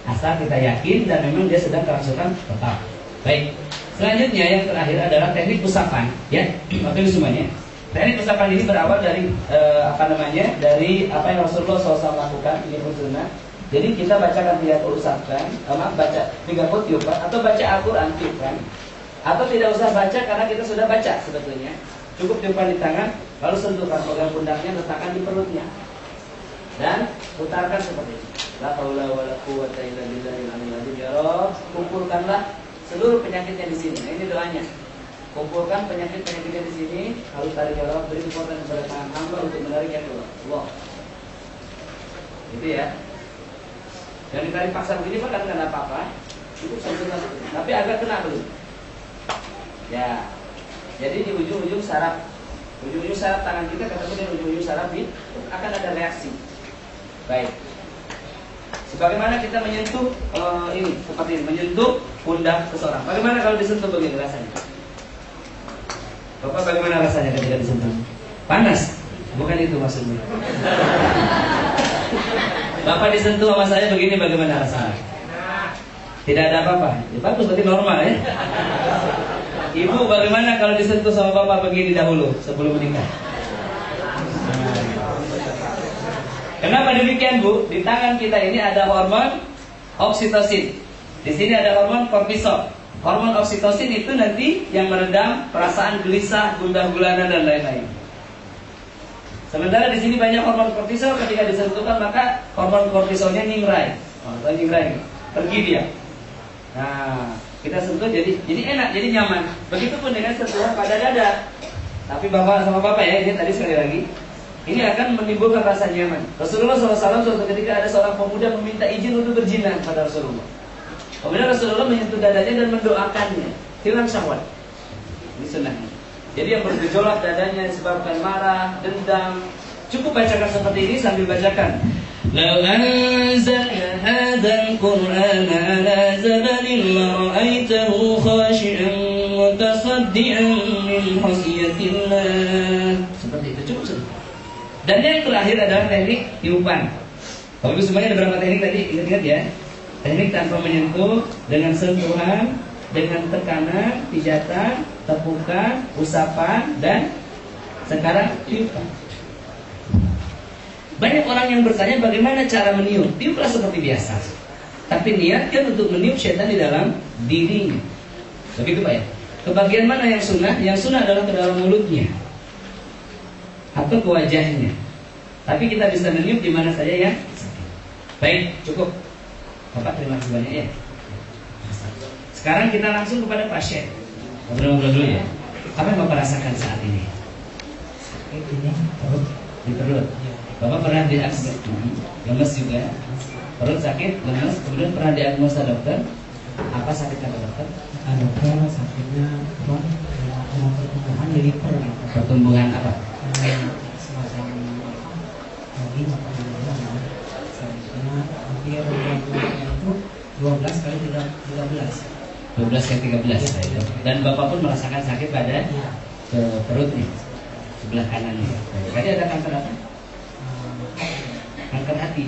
Asal kita yakin dan memang dia sedang kerasukan tetap. Baik. Selanjutnya yang terakhir adalah teknik usapan, ya, Bapak Ibu semuanya. Teknik usapan ini berawal dari dari apa yang Rasulullah SAW lakukan, ini pun sunnah. Jadi kita bacakan 30 usapkan, baca 30 tiupan, atau baca Al-Quran tiupan, atau tidak usah baca karena kita sudah baca sebetulnya. Cukup tiupan di tangan, lalu sentuhkan, pegang pundaknya, letakkan di perutnya, dan putarkan seperti ini. La haula wala quwwata illa billahil aliyyil azim. Ya Rabb, kumpulkanlah seluruh penyakitnya di sini. Nah, ini doanya. Kumpulkan penyakitnya di sini, lalu tarik ya Allah, beri kekuatan kepada tangan hamba untuk menariknya keluar. Allah. Itu ya. Yang ditarik paksa begini Pak, kan ada apa-apa. Itu sentuhan. Tapi agak kena belum? Ya. Jadi di ujung-ujung saraf tangan kita ketemu dengan ujung-ujung saraf ini akan ada reaksi. Baik. Sebagaimana kita menyentuh ini seperti ini, menyentuh pundak seseorang. Bagaimana kalau disentuh begini rasanya? Bapak bagaimana rasanya ketika disentuh? Panas? Bukan itu maksudnya. Bapak disentuh sama saya begini, bagaimana rasanya? Tidak ada apa-apa. Ya bagus, berarti normal ya. Ibu bagaimana kalau disentuh sama bapak begini dahulu sebelum menikah? Kenapa demikian Bu? Di tangan kita ini ada hormon oksitosin. Di sini ada hormon kortisol. Hormon oksitosin itu nanti yang meredam perasaan gelisah, gundah gulana dan lain-lain. Sementara di sini banyak hormon kortisol, ketika disentuhkan maka hormon kortisolnya nyingrai. Nyingrai, pergi dia. Nah, kita sentuh jadi enak, jadi nyaman. Begitupun dengan sentuhan pada dada. Tapi bapak sama bapak ya, ini tadi sekali lagi, ini akan menimbulkan rasa nyaman. Rasulullah SAW suatu ketika ada seorang pemuda meminta izin untuk berzina pada Rasulullah. Kemudian Rasulullah menyentuh dadanya dan mendoakannya, hilang syahwat. Ini sunnahnya. Jadi yang bergejolak dadanya disebabkan marah, dendam, cukup bacakan seperti ini sambil bacakan. Lau anzalna hadzal Qur'ana ala zabanin la ra'aitahu khashi'an mutasaddian min khasyatillah. Seperti itu cukup sudah. Dan yang terakhir adalah teknik tiupan. Kalau semuanya ada berapa teknik tadi? Ingat-ingat ya. Teknik tanpa menyentuh, dengan sentuhan, dengan tekanan, pijatan, tepukan, usapan, dan sekarang tiupan. Banyak orang yang bertanya bagaimana cara meniup. Tiuplah seperti biasa, tapi niatkan untuk meniup syaitan di dalam dirinya. Begitu Pak ya. Kebagian mana yang sunnah? Yang sunnah adalah ke dalam mulutnya atau ke wajahnya. Tapi kita bisa meniup di mana saja ya. Baik, cukup. Bapak terima kasih banyak ya. Sekarang kita langsung kepada pasien. Ngobrol-ngobrol dulu ya. Apa yang Bapak rasakan saat ini? Ini perut. Di perut. Bapak pernah diagnosa lemes juga, perut sakit, lemes, kemudian pernah diagnosa dokter. Apa sakit kata dokter? Dokter sakitnya pertumbuhan di liver. Pertumbuhan apa? Semacam lagi selanjutnya hampir 12 kali 13. 12 kali 13 ya. Dan Bapak pun merasakan sakit pada perutnya, sebelah kanannya. Tadi ada kanker apa? Kanker hati.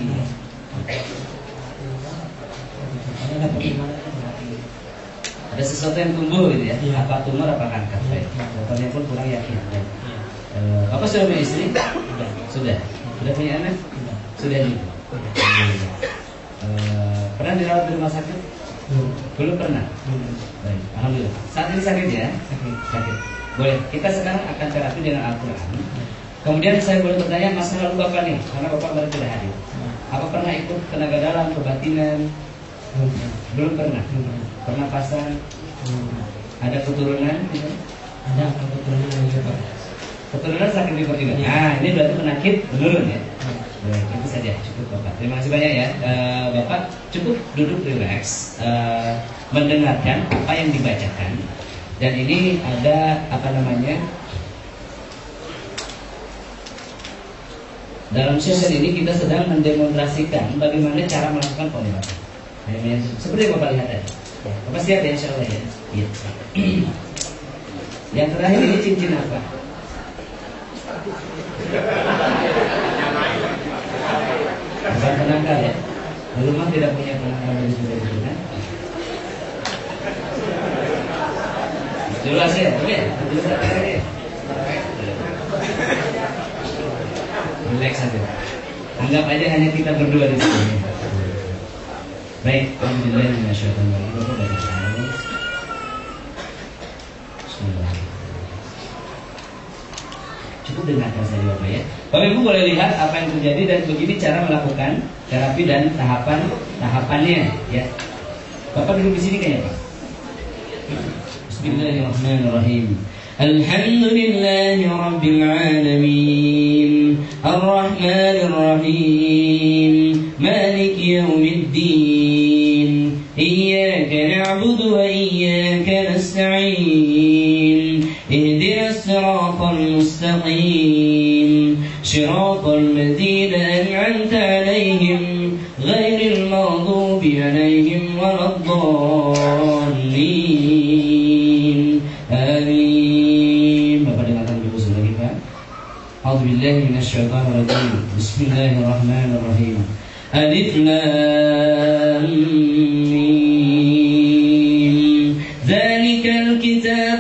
Ada sesuatu yang tumbuh gitu ya. Apa tumor apa kanker? Dokternya pun kurang yakin. Bapak sudah punya istri? Sudah. Sudah punya anak? Sudah juga. Pernah dirawat di rumah sakit? Belum pernah. Baik, alhamdulillah. Saat ini sakit ya? Sakit. Boleh. Kita sekarang akan terapi dengan Al-Quran. Kemudian saya boleh bertanya masa lalu Bapak nih, karena Bapak baru tidak hadir. Apa pernah ikut tenaga dalam, kebatinan? Belum pernah. Pernapasan? Ada keturunan? Ada keturunan juga. Keturunan sakit liver juga. Nah, ini berarti penyakit menurun ya. Baik, itu saja cukup Bapak. Terima kasih banyak ya. Bapak cukup duduk relax, mendengarkan apa yang dibacakan. Dan ini ada apa namanya? Dalam sesi ini kita sedang mendemonstrasikan bagaimana cara melakukan pengobatan. Seperti yang Bapak lihat tadi. Bapak siap ya insya Allah ya. Iya. Yang terakhir ini cincin apa? Bukan penangkal ya. Di rumah tidak punya penangkal dari juga kan? Jelas ya, oke. Jelas ya. Relax saja. Anggap aja hanya kita berdua di sini. Baik, alhamdulillah minasyaitonir rajim. Bapak baca salam. Bismillah. Cukup dengarkan saja Bapak ya. Bapak Ibu boleh lihat apa yang terjadi dan begini cara melakukan terapi dan tahapannya ya. Bapak duduk di sini kayaknya Pak. Bismillahirrahmanirrahim. Alhamdulillahi Rabbil Alamin Ar-Rahmanir Rahim Maliki Yawmiddin Iyyaka na'budu wa iyyaka nasta'in Ihdinas siratal mustaqim Siratal ladzina an'amta 'alaihim ghairil maghdubi 'alaihim waladdallin. Amin. أعوذ بالله من الشيطان الرجيم بسم الله الرحمن الرحيم ألف لام ميم ذلك الكتاب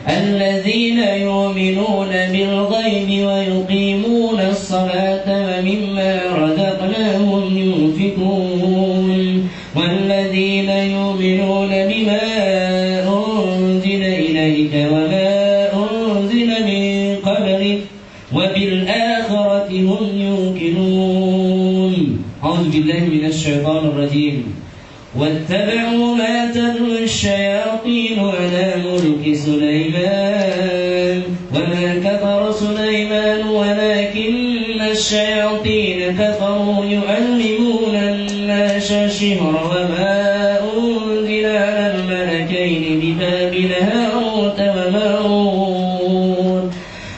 الذين يؤمنون بالغيب ويقيمون الصلاة ومما رزقناهم ينفقون والذين يؤمنون بما أنزل إليك وما أنزل من قبلك وبالآخرة هم يوقنون. أعوذ بالله من الشيطان الرجيم. واتبعوا ما تتلو الشياطين على ملك سليمان وما كفر سليمان ولكن الشياطين كفروا يعلمون الناس السحر وما أنزل على الملكين ببابل هاروت وماروت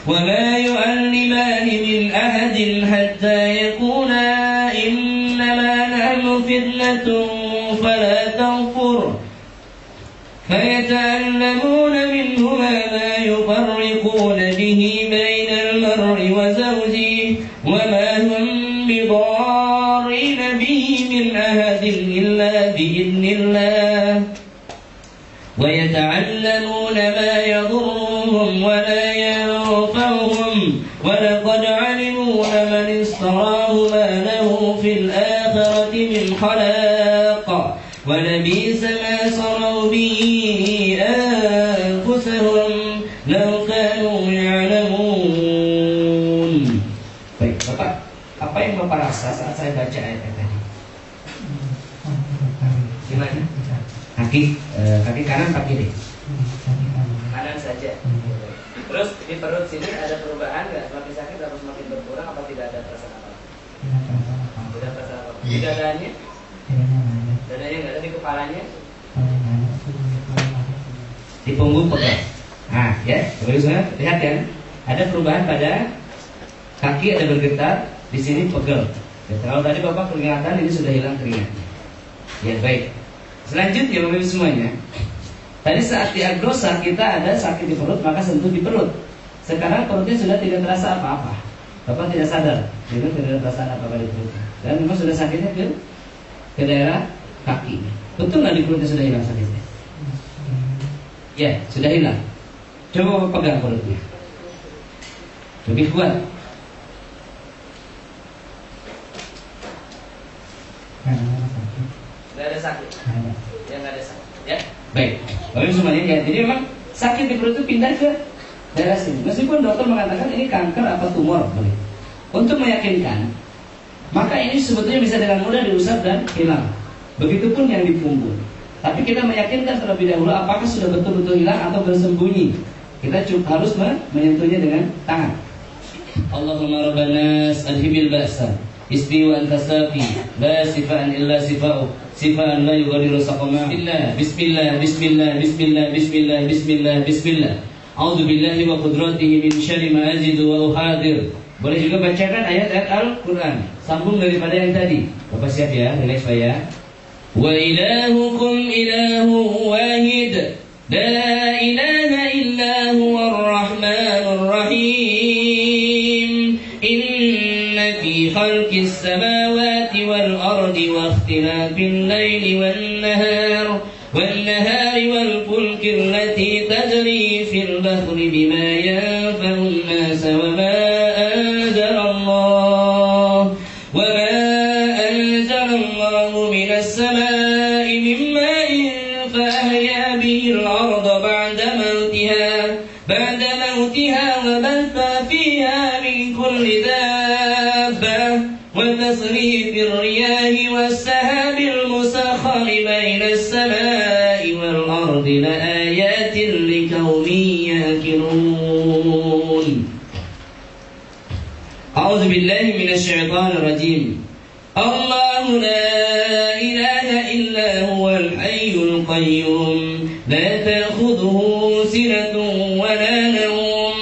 وما يعلمان من أحد حتى يقولا إنما نحن فتنة فلا تغفر فيتعلمون منهما ما يفرقون به بين المرء وزوجه وما هم بضارين به من أحد إلا بإذن الله ويتعلمون ما يضرهم ولا ينفعهم ولقد علموا لمن اشتراه ما له في الآخرة من خلاق ولبئس ما شروا به أنفسهم لو كانوا يعلمون. Baik, Bapak, apa yang Bapak rasa saat saya baca ayat tadi? Gimana? Kaki kanan, kaki kiri. Kanan saja. Terus di perut sini ada perubahan nggak? Semakin sakit atau semakin berkurang? Apa tidak ada perasaan apa? Tidak perasaan apa? Di dadanya? Dadanya nggak ada, di kepalanya? Di punggung pegal. Nah, ya, teman-teman lihat kan? Ada perubahan pada kaki, ada bergetar, di sini pegel. Ya, kalau tadi Bapak kelihatan ini sudah hilang keringatnya. Ya, baik. Selanjutnya Bapak semuanya, tadi saat diagnosa kita ada sakit di perut, maka sentuh di perut. Sekarang perutnya sudah tidak terasa apa-apa. Bapak tidak sadar, tidak ada perasaan apa-apa di perut. Dan memang sudah sakitnya ke daerah kaki. Betul nggak di perutnya sudah hilang sakitnya? Ya, sudah hilang. Coba Bapak pegang perutnya. Lebih kuat. Nggak ada sakit. Ya, nggak ada sakit. Ya, baik. Bapak semuanya ya. Jadi memang sakit di perut itu pindah ke daerah sini. Meskipun dokter mengatakan ini kanker apa tumor, boleh. Untuk meyakinkan, maka ini sebetulnya bisa dengan mudah diusap dan hilang. Begitupun yang di punggung. Tapi kita meyakinkan terlebih dahulu apakah sudah betul-betul hilang atau bersembunyi. Kita harus menyentuhnya dengan tangan. Allahumma rabbanas adhibil ba'sa isbi wa anta safi la sifaan illa sifa'u sifaan la yughadiru saqama. Bismillah bismillah bismillah bismillah bismillah bismillah. A'udzu billahi wa qudratihi min syarri ma ajidu wa uhadir. Boleh juga bacakan ayat-ayat Al-Quran, sambung daripada yang tadi. Bapak siap ya, relax Pak ya. Wa ilahukum ilahu wahid la ilaha illa huwar rahmanur rahim. Inna fi khalqis samawati wal ardi wa ikhtilafil laili wan nahari wal fulki allati tajri fil bahri bima yanfa'un nas wa ma من السماء من ماء فأحيا به الأرض بعد موتها وبث فيها من كل دابة وتصريف الرياح والسحاب المسخر بين السماء والأرض لآيات لقوم يعقلون. أعوذ بالله من الشيطان الرجيم. الله لا إله إلا هو الحي القيوم لا تأخذه سنة ولا نوم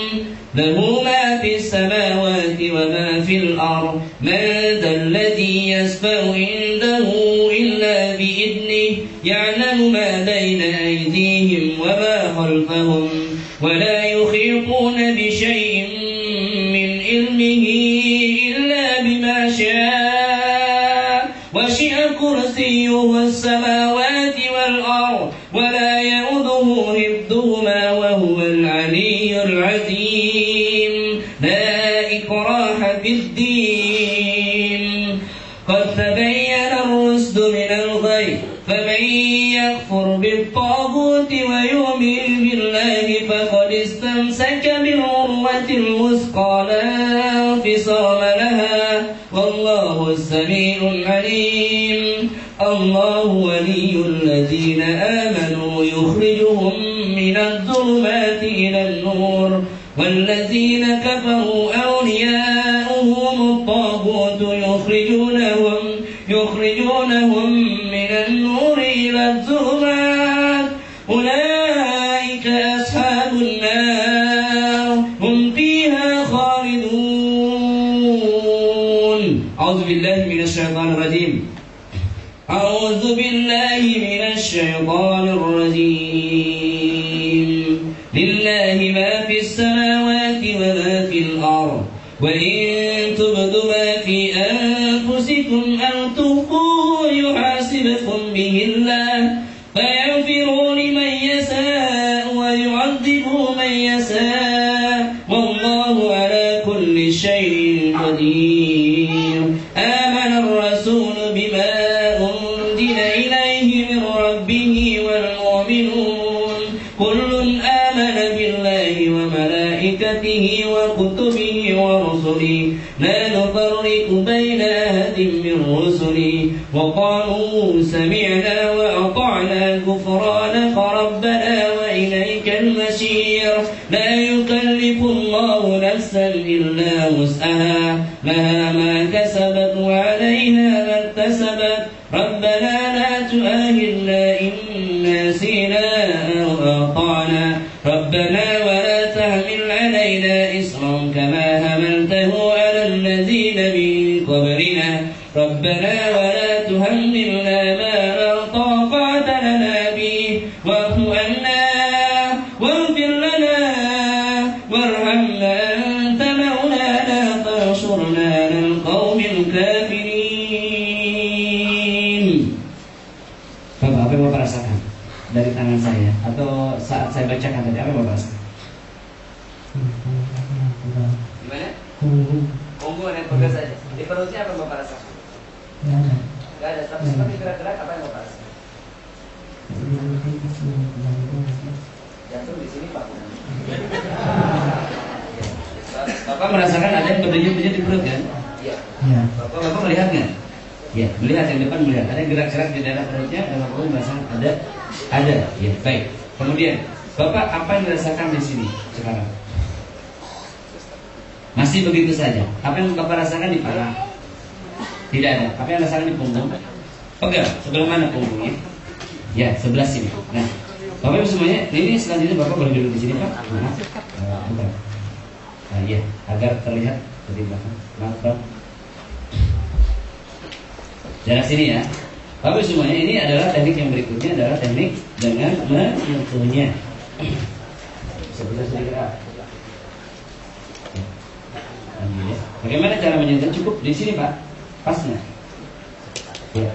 له ما في السماوات وما في الأرض من ذا الذي يشفع عنده إلا بإذنه يعلم ما بين أيديهم وما خلفهم ولا يحيطون بشيء من علمه إلا بما شاء وسع كرسيه السماوات والأرض ولا يؤوده حفظهما وهو العلي العلي العظيم لا إكراه في الدين قد تبين الرشد من الغي فمن يكفر بالطاغوت ويؤمن بالله فقد استمسك بالعروة الوثقى لا انفصام لها والله السميع العليم الله ولي الذين آمنوا يخرجهم من الظلمات إلى النور والذين كفروا أولياؤهم الطاغوت يخرجونهم من النور إلى الظلمات أولئك أصحاب النار هم فيها خالدون. أعوذ بالله من الشيطان الرجيم. أعوذ بالله من الشيطان الرجيم. لله ما في السماوات وما في الأرض وإن تبدوا ما في أنفسكم أو تخفوه يحاسبكم به الله فيغفر لمن يشاء ويعذب من يشاء والله على كل شيء قدير. آمن الرسول بما أنزل إليه من ربه والمؤمنون كل آمن بالله وملائكته وكتبه ورسله لا نفرق بين أحد من رسله وقالوا سمعنا وأطعنا غفرانك ربنا وإليك المصير. لا يكلف الله نفسا إلا وسعها لها ما كسبت وعليها ما اكتسبت ربنا لا تؤاخذنا إن نسينا أو أخطأنا ربنا ولا تحمل علينا إصرا كما حملته على الذين من قبلنا ربنا ولا تحملنا ما لا طاقة لنا به واعف عنا واغفر لنا وارحمنا أنت مولانا فانصرنا على القوم الكافرين. Bapak, apa yang Bapak rasakan dari tangan saya atau saat saya bacakan tadi, apa yang Bapak rasakan? Gimana? Punggung ada pegal saja. Di perutnya apa yang Bapak rasakan? Gak ada. Tapi seperti gerak-gerak apa yang Bapak rasakan? Jantung di sini Pak. Bapak merasakan ada yang berdenyut-denyut di perut kan? Iya. Bapak melihat nggak? Ya, melihat yang depan melihat ada gerak-gerak di daerah perutnya dan Bapak merasakan ada. Ya, baik. Kemudian Bapak apa yang dirasakan di sini sekarang? Masih begitu saja. Apa yang Bapak rasakan di paha? Tidak ada. Apa yang rasakan di punggung? Pegang. Sebelah mana punggungnya? Ya, sebelah sini. Nah, Bapak Ibu semuanya, ini selanjutnya Bapak boleh duduk di sini Pak. Bentar. Nah, ya, agar terlihat dari belakang. Maaf, Pak. Jarak sini ya. Bapak Ibu semuanya, ini adalah teknik yang berikutnya adalah teknik dengan menyentuhnya. Sebelah sedikit Pak. Bagaimana cara menyentuh? Cukup di sini Pak, pasnya. Ya.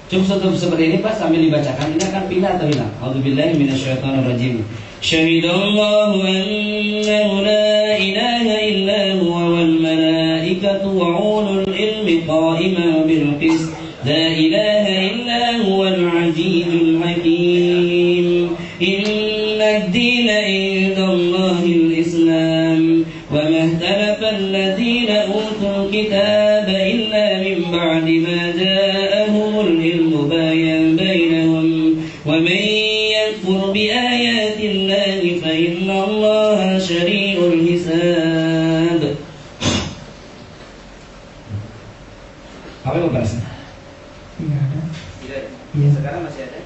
Cukup seperti ini Pak sambil dibacakan. Ini akan pindah atau hilang. A'udzubillahi minasyaitonirrajim. Syahidallahu annahu la ilaha illa huwa wal malaikatu wa ulul ilmi qa'iman bil qist. La ilaha illa huwal azizul hakim. Inna ad-dina 'indallahil islam. Wa ma ikhtalafa alladhina utul kitaba illa min ba'di ma ja'ahumul ilmu bagyan bainahum. Wa man yakfur bi ayatillahi fa innallaha syari'ul hisab. Apa yang Bapak rasa? Tidak ada. Tidak ada. Iya. Sekarang masih ada?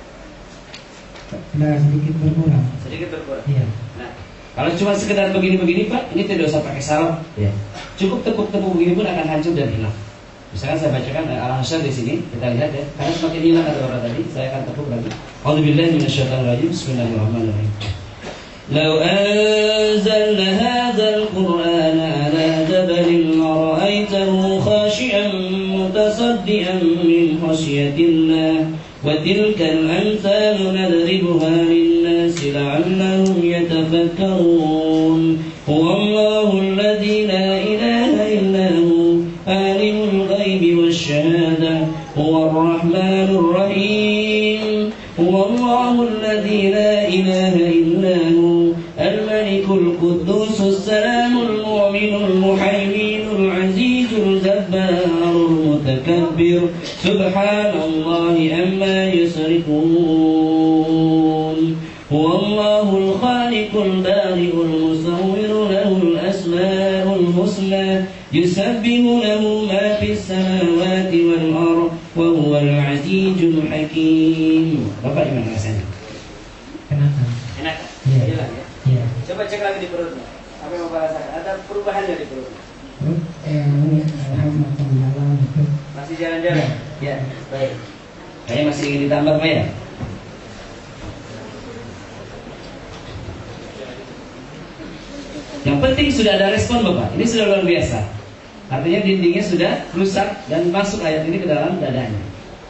Sudah sedikit berkurang. Sedikit berkurang. Iya. Nah, kalau cuma sekedar begini-begini Pak, ini tidak usah pakai salep. Ya. Cukup tepuk-tepuk begini pun akan hancur dan hilang. Misalkan saya bacakan Al-Hasyr di sini, kita lihat ya. Karena semakin hilang kata orang tadi, saya akan tepuk lagi. A'udzubillahi minasyaitonirrajim. Bismillahirrahmanirrahim. Lau anzalna hadzal Qur'ana 'ala jabalin lara'aitahu khashi'an mutasaddian min khasyatillah wa tilkal amsalu nadribuha lin-nasi la'allahum هم يتفكرون هو الله الذي لا إله إلا هو عالم الغيب والشهادة هو الرحمن الرحيم هو الله الذي لا إله إلا هو الملك القدوس السلام المؤمن المحيمن العزيز الجبار المتكبر سبحان الله عما يشركون هو الله الخالق البارئ المصور له الأسماء الحسنى يسبح له ما في السماوات والأرض وهو العزيز الحكيم. Bapak gimana rasanya? Enakan. Enak? Iya. Hilang ya? Iya. Coba cek lagi di perutnya. Apa yang Bapak rasakan? Ada perubahannya di perutnya? Terus ini alhamdulillah jalan itu. Masih jalan-jalan? Ya, baik. Kayaknya masih ingin ditambah Pak ya? Yang penting sudah ada respon Bapak. Ini sudah luar biasa. Artinya dindingnya sudah rusak dan masuk ayat ini ke dalam dadanya.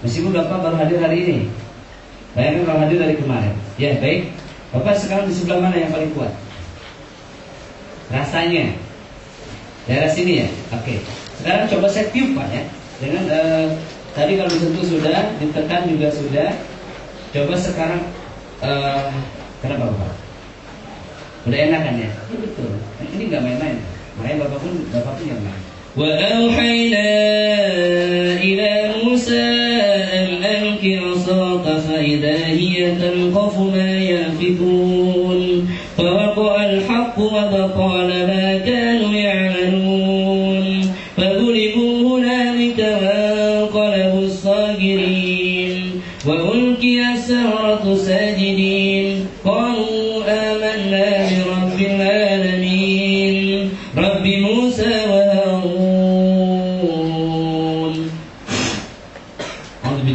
Meskipun Bapak baru hadir hari ini. Bayangkan kalau hadir dari kemarin. Ya, baik. Bapak sekarang di sebelah mana yang paling kuat? Rasanya daerah sini ya? Oke. Sekarang coba saya tiup Pak ya. Dengan tadi kalau disentuh sudah, ditekan juga sudah. Coba sekarang kenapa Bapak? Udah enak kan ya? Iya betul. Ini nggak main-main. Makanya Bapak pun yang main. Wa auhayna ila Musa an alqi 'asaka fa idha hiya tanqafu ma yafikun fa waqa'a al-haqqu wa batala ma kanu ya'malun fa ghulibu hunalika wa anqalabu as-sagirin wa ulqiya as-sahratu sajidin qalu amanna bi rabbil alamin rabbi Musa wa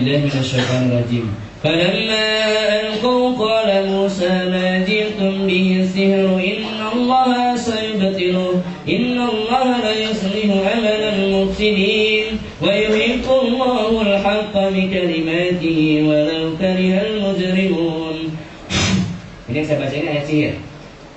من الشيطان الرجيم فلما ألقوا قال موسى ما جئتم به السحر إن الله سيبطله إن الله لا يصلح عمل المفسدين ويحق الله الحق بكلماته ولو كره المجرمون. Ini yang saya baca ini ayat sihir.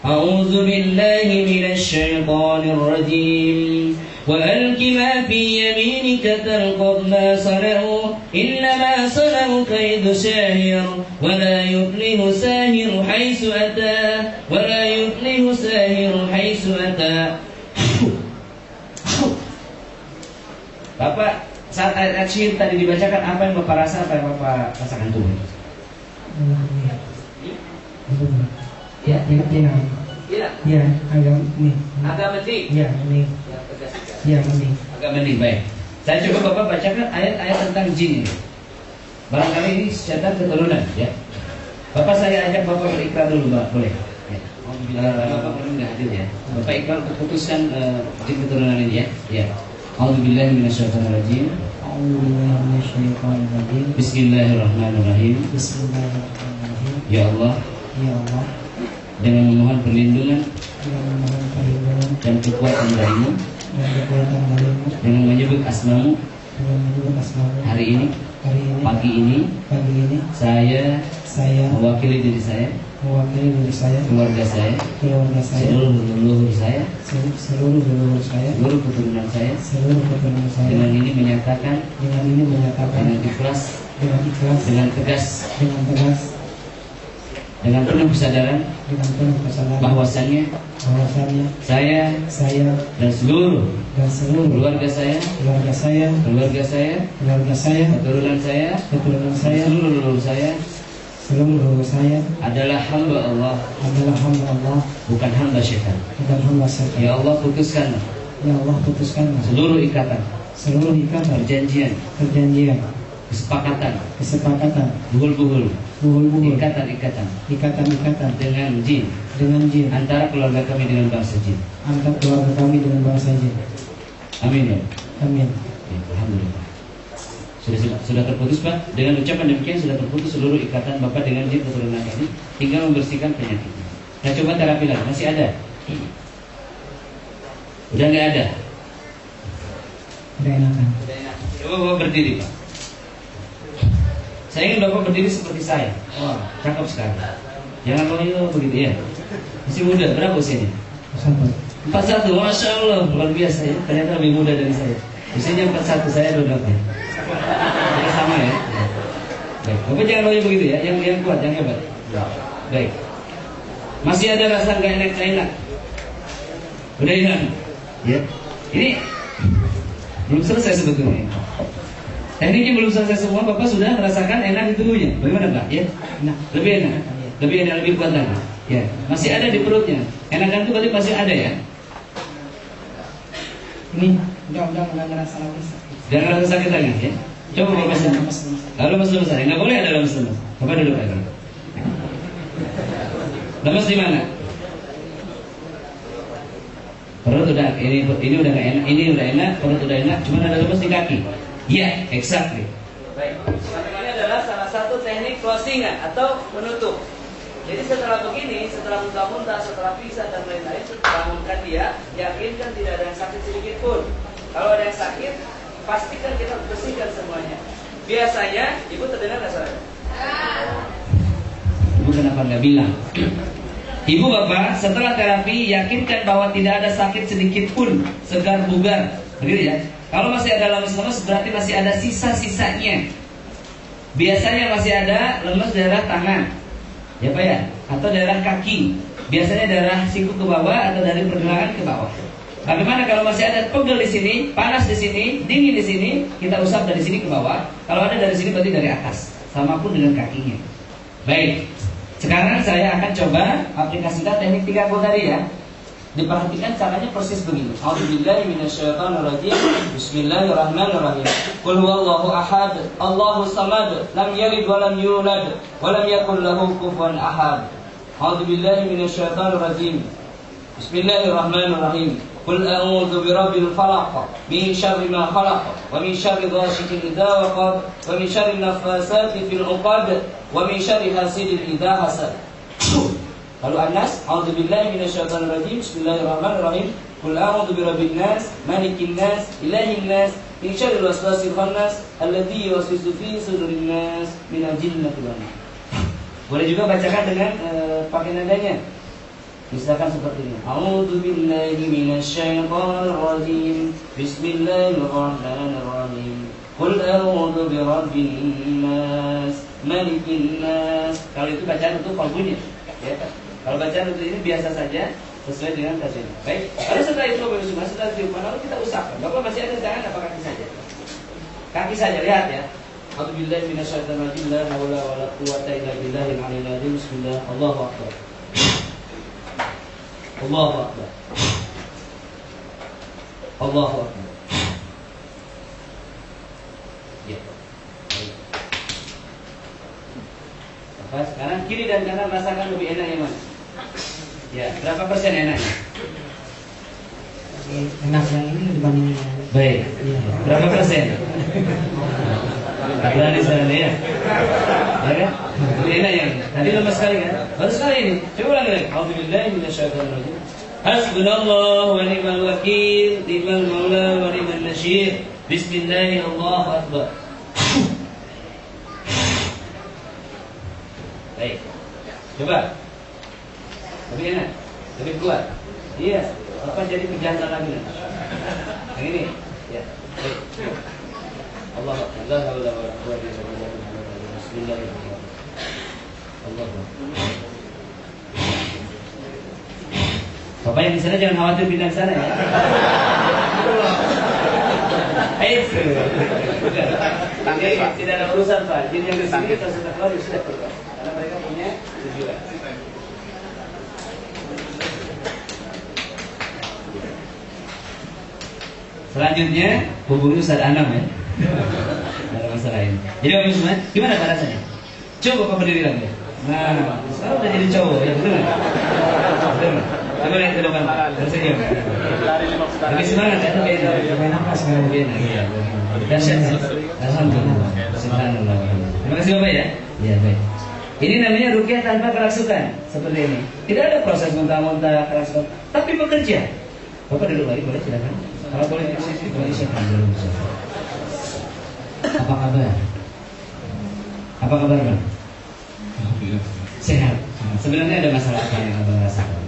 أعوذ بالله من الشيطان الرجيم وألق ما في يمينك تلقف ما صنعوا إنما صنعوا كيد ساحر ولا يفلح ساحر حيث أتى ولا يفلح ساحر حيث أتى. Bapak saat ayat sihir tadi dibacakan apa yang Bapak rasa, apa yang Bapak rasakan tuh? Ya, hilang. Ya, agak nih. Agak mending. Ya, ini. Ya, mending. Agak mending, baik. Saya coba Bapak bacakan ayat-ayat tentang jin ini. Barangkali ini secara keturunan, ya. Bapak saya ajak Bapak berikrar dulu, Pak, boleh? Ya. Bapak belum nggak hadir ya. Bapak ikrar putuskan jin keturunan ini ya. Ya. A'udzubillahi minasyaitonirrajim. A'udzubillahi minasyaitonirrajim. Bismillahirrahmanirrahim. Bismillahirrahmanirrahim. Ya Allah. Ya Allah. Dengan memohon perlindungan dan kekuatan darimu, dengan menyebut asmamu, hari ini, pagi ini, saya mewakili diri saya, keluarga saya, seluruh leluhur saya, seluruh keturunan saya, dengan ini menyatakan, dengan ikhlas, dengan tegas, dengan penuh kesadaran bahwasannya saya dan seluruh keluarga saya, keturunan saya, seluruh saya adalah hamba Allah, bukan hamba syaitan. Ya Allah putuskanlah seluruh ikatan, perjanjian, kesepakatan, buhul, ikatan dengan jin, antara keluarga kami dengan bangsa jin. Amin ya. Amin. Ya, alhamdulillah. Sudah terputus Pak. Dengan ucapan demikian sudah terputus seluruh ikatan Bapak dengan jin keturunan kami. Tinggal membersihkan penyakitnya. Nah coba terapi lagi. Masih ada? Udah nggak ada? Udah enakan. Coba Bapak berdiri Pak. Saya ingin Bapak berdiri seperti saya. Wah, cakep sekali. Jangan loyo begitu ya. Masih muda, berapa usianya? 41. 41, Masya Allah, luar biasa ya. Ternyata lebih muda dari saya. Usianya 41, saya 28. Kita sama ya. Baik, Bapak jangan loyo begitu ya. Yang kuat, yang hebat. Baik. Masih ada rasa nggak enak. Udah hilang. Ya. Ini belum selesai sebetulnya. Tekniknya belum selesai semua. Bapak sudah merasakan enak di tubuhnya. Bagaimana Pak? Ya. Lebih enak. Lebih kuat lagi. Ya. Masih ada di perutnya. Enakan itu berarti masih ada ya. Ini udah ngerasa lagi sakit. Jangan ngerasa sakit lagi ya. Coba Bapak lemas. Kalau lemas saya nggak boleh ada lemas. Bapak duduk aja. Lemas di mana? Perut udah ini udah nggak enak, ini udah enak, perut udah enak, cuma ada lemas di kaki. Iya, exactly. Baik. Ini adalah salah satu teknik closingan atau menutup. Jadi setelah begini, setelah muntah-muntah, setelah pisah dan lain-lain, bangunkan dia, yakinkan tidak ada yang sakit sedikit pun. Kalau ada yang sakit, pastikan kita bersihkan semuanya. Biasanya, ibu terdengar nggak suara? Ibu kenapa nggak bilang? Ibu bapak, setelah terapi, yakinkan bahwa tidak ada sakit sedikit pun, segar bugar, begitu ya. Kalau masih ada lemas-lemas, berarti masih ada sisa-sisanya. Biasanya masih ada lemas daerah tangan, ya Pak ya, atau daerah kaki. Biasanya daerah siku ke bawah atau dari pergelangan ke bawah. Bagaimana kalau masih ada pegel di sini, panas di sini, dingin di sini, kita usap dari sini ke bawah. Kalau ada dari sini berarti dari atas. Sama pun dengan kakinya. Baik. Sekarang saya akan coba aplikasikan teknik 3 tadi ya. Diperhatikan caranya persis begini. A'udzubillahi minasyaitonirrajim. Bismillahirrahmanirrahim. Qul huwallahu ahad, Allahus samad, lam yalid wa lam yulad wa lam yakul lahu kufuwan ahad. A'udzubillahi minasyaitonirrajim. Bismillahirrahmanirrahim. Qul a'udzu birabbil falaq, min syarri ma khalaq, wa min syarri ghasiqin idza waqab, wa min syarri naffasati fil 'uqad, wa min syarri hasidin idza hasad. Lalu An-Nas, a'udzubillahi minasyaitonirrajim. Bismillahirrahmanirrahim. Qul a'udzu birabbin nas, malikin nas, ilahin nas, min syarril waswasil khannas, alladzi yuwaswisu fi sudurin nas, minal jinnati wan nas. Boleh juga bacakan dengan pakai nadanya. Misalkan seperti ini. A'udzubillahi minasyaitonirrajim. Bismillahirrahmanirrahim. Qul a'udzu birabbin nas, malikin nas. Kalau itu bacaan untuk kalbunya, ya. Kalau bacaan untuk ini biasa saja sesuai dengan kajian. Baik. Lalu setelah itu setelah tiupan lalu kita usapkan. Bapak masih ada tangan apa kaki saja? Kaki saja, lihat ya. A'udzubillahi minasyaitonirrajim. La haula wala quwwata illa billahil aliyyil azim. Bismillah. Allahu akbar. Allahu akbar. Allahu akbar. Ya. Baik. Sekarang kiri dan kanan rasakan lebih enak yang mana? Ya, berapa persen enaknya? Enak yang ini dibanding yang Baik. Berapa persen? Katakan di sana ya. Ya kan? Lebih enak yang tadi lemas sekali kan? Baru sekali ini. Coba ulang lagi. A'udzubillahi minasyaitonirrajim. Hasbunallahu wa ni'mal wakil, ni'mal maula wa ni'mal nasyir. Bismillahirrahmanirrahim. Allahu akbar. Baik. Coba. Lebih enak, lebih kuat. Iya. Apa jadi penjahatan lagi? Yang ini. Ya. Baik. Allah Akbar. La haula wala quwwata illa billah. Bismillahirrahmanirrahim. Allah Akbar. Bapak yang di sana jangan khawatir pindah ke sana ya. Tidak ada urusan Pak. Jadi yang di sini kita sudah keluar sudah keluar. Karena mereka punya tujuan. Selanjutnya hubungi Ustaz Anam ya. Ada masalah ini. Jadi Bapak semua, gimana Pak rasanya? Coba Bapak berdiri lagi. Nah, sekarang udah jadi cowok ya, betul nggak? Betul nggak? Coba lihat ke depan, tersenyum. Lebih semangat ya, lebih nafas sekarang lebih enak. Iya. Alhamdulillah. Subhanallah. Terima kasih Bapak ya. Iya baik. Ini namanya ruqyah tanpa kerasukan seperti ini. Tidak ada proses muntah-muntah kerasukan, tapi bekerja. Bapak duduk lagi boleh silakan. Kalau boleh di sisi boleh silakan dulu. Apa kabar? Apa kabar Bang? Sehat. Sebenarnya ada masalah apa yang abang rasakan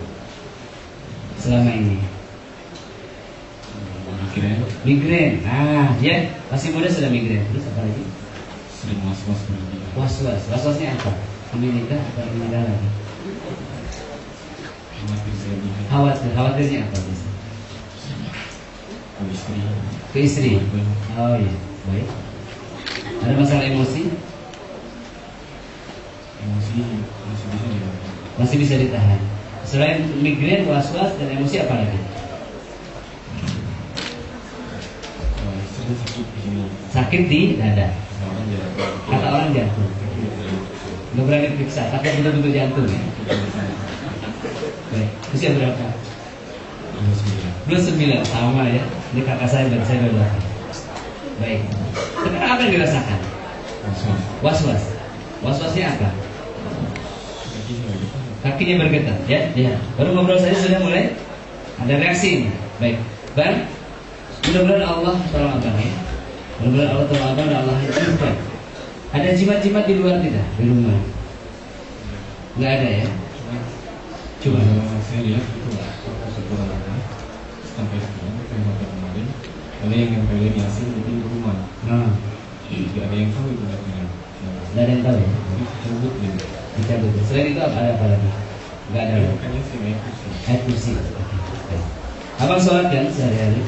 selama ini? Migrain. Ah, ya, masih muda sudah migrain. Terus apa lagi? Sering was-was berlebihan. Was-wasnya apa? Ini nikah atau ini lagi? Khawatirnya apa biasa? Ke istri. Oh iya, baik. Ada masalah emosi? Emosi Masih bisa ditahan. Selain migrain, was-was dan emosi apa lagi? sering sakit di sini. Sakit di dada. Kata orang jantung. Nggak berani periksa, tapi betul-betul jantung ya. Baik, usia berapa? 29, sama ya. Ini kakak saya dan saya berdua. Baik. Sekarang apa yang dirasakan? Was-was. Was-wasnya apa? Kakinya bergetar, ya? Ya. Baru ngobrol saja sudah mulai ada reaksi ini. Baik. Bang, mudah-mudahan Allah tolong abang ya. Mudah-mudahan Allah tolong abang dan Allah hancurkan. Ada jimat-jimat di luar tidak? Di rumah? Nggak ada ya? Coba. Saya lihat itu sebuah lama sampai sekarang saya kemarin ada yang nempelin yasin di rumah. Nah, Tidak ada yang tahu itu namanya. nggak ada yang tahu ya? Jadi cabut gitu. Dicabut. Selain itu ada apa lagi? Nggak ada. Makanya saya naik kursi. Ayat kursi. Oke. Abang sholat kan sehari-hari?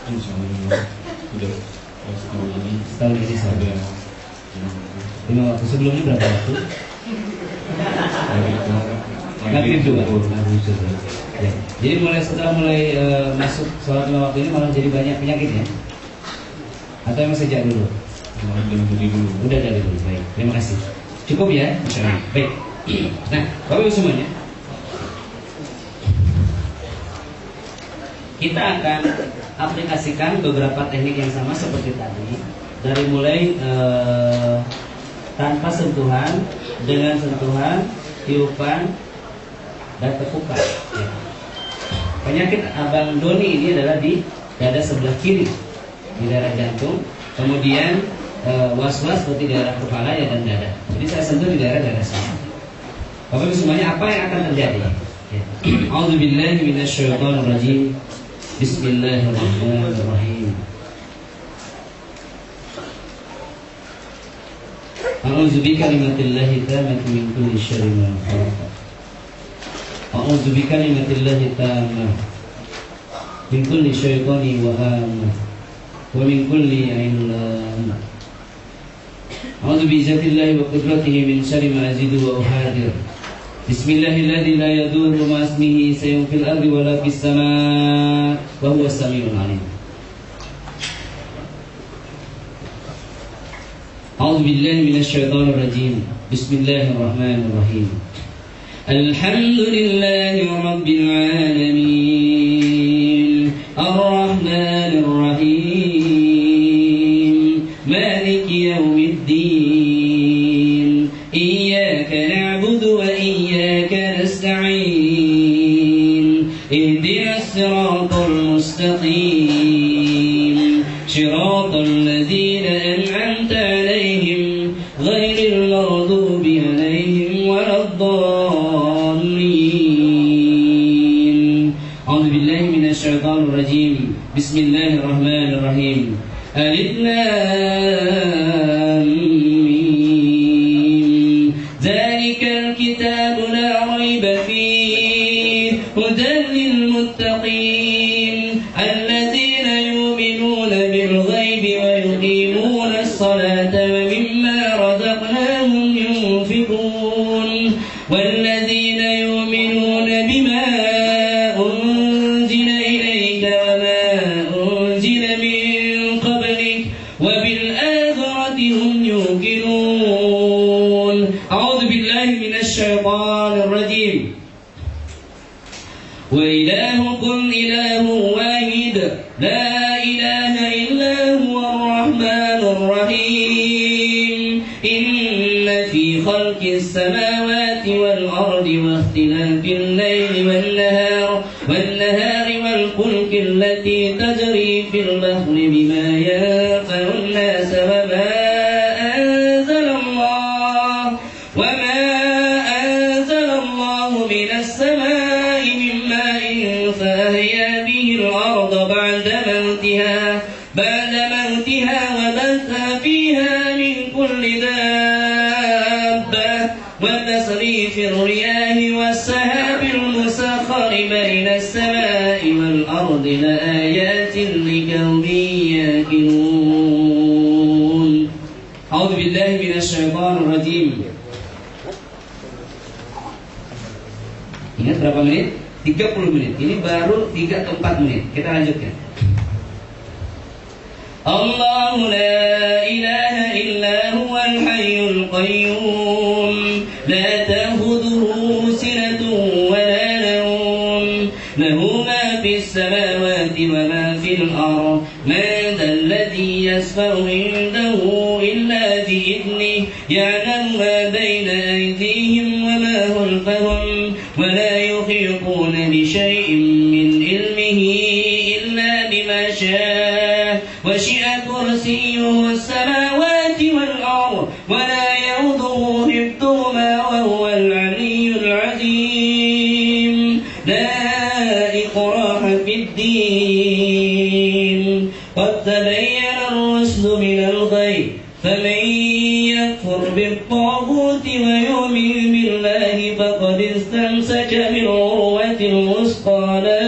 Insya Allah sudah setahun ini. Setahun ini sholat. Ada 5 waktu. Sebelumnya berapa waktu? dari itu. Maghrib juga. Maghrib juga. Ya. Jadi setelah mulai masuk sholat 5 waktu ini malah jadi banyak penyakit ya? Atau emang sejak dulu? Dari dulu. Udah dari dulu. Baik. Terima kasih. Cukup ya? Insyaallah. Baik. Nah, Bapak Ibu semuanya, kita akan aplikasikan beberapa teknik yang sama seperti tadi. Dari mulai tanpa sentuhan, dengan sentuhan, tiupan, dan tepukan. Ya. Penyakit Abang Doni ini adalah di dada sebelah kiri, di daerah jantung. Kemudian was-was seperti daerah kepala ya dan dada. Jadi saya sentuh di daerah sini. Bapak Ibu semuanya, apa yang akan terjadi? Ya. A'udzubillahi minasyaitonirrajim. Bismillahirrahmanirrahim. A'udzu bikalimatillahi tammati min kulli syarrin ma khalaq. A'udzu bikalimatillahi tammati min kulli syaitanin wa hamma wa min kulli ainin lam. A'udzu bi'izzatillahi wa qudratihi min syarri ma azidu wa uhadir. Bismillahilladzi la yadurru ma ismihi shay'un fil ardi wa la fis samaa'i wa huwas samiul 'alim. A'udzu billahi minasy syaithanir rajim. Bismillahirrahmanirrahim. Alhamdulillahi rabbil alamin. Ar-rahmanir rahim. Maliki yaumiddin. Iyyaka na'budu wa iyyaka nasta'in. Ihdinas siratal mustaqim. Shiratal ladzina an'amta 'alaihim ghairil maghdubi 'alaihim waladdallin. A'udzu billahi minasy syaithanir rajim. Bismillahirrahmanirrahim. Alif lam mim. Dzalikal kitabu la raiba fihi hudan lil muttaqin alladzina yu'minuna bil ghaibi wa yuqimuna as-salata wa mimma razaqnahum yunfiqun walladzina yu'minuna bima unzila ilayka wa ma unzila min qablik wa bil akhirati hum yuqinun. A'udzu billahi minasy syaithanir rajim. Wa ilahukum ilahun wahid, la ilaha illa huwa ar-rahmanur rahim. Inna fi khalqis samawati wal ardi wa ikhtilafil layli wan nahari wal fulki allati tajri fil bahri bima yanfa'u an-nas wa ma anzala في الرياح والسحاب المسخر بين السماء والأرض لآيات لقوم يعقلون. أعوذ بالله من الشيطان الرجيم. Ingat berapa menit? 30 menit. Ini baru 3 atau 4 menit. Kita lanjutkan. الله لا إله إلا هو الحي القيوم لا تأخذه سنة ولا نوم له ما في السماوات وما في الأرض من ذا الذي يشفع عنده إلا بإذنه يعلم ما بين أيديهم وما خلفهم ولا يحيطون بشيء من علمه إلا بما شاء وسع كرسيه السماوات والأرض ولا يؤوده حفظهما وهو العلي العظيم. لا إكراه في الدين قد تبين الرشد من الغي فمن يكفر بالطاغوت ويؤمن بالله فقد استمسك بالعروة الوثقى لا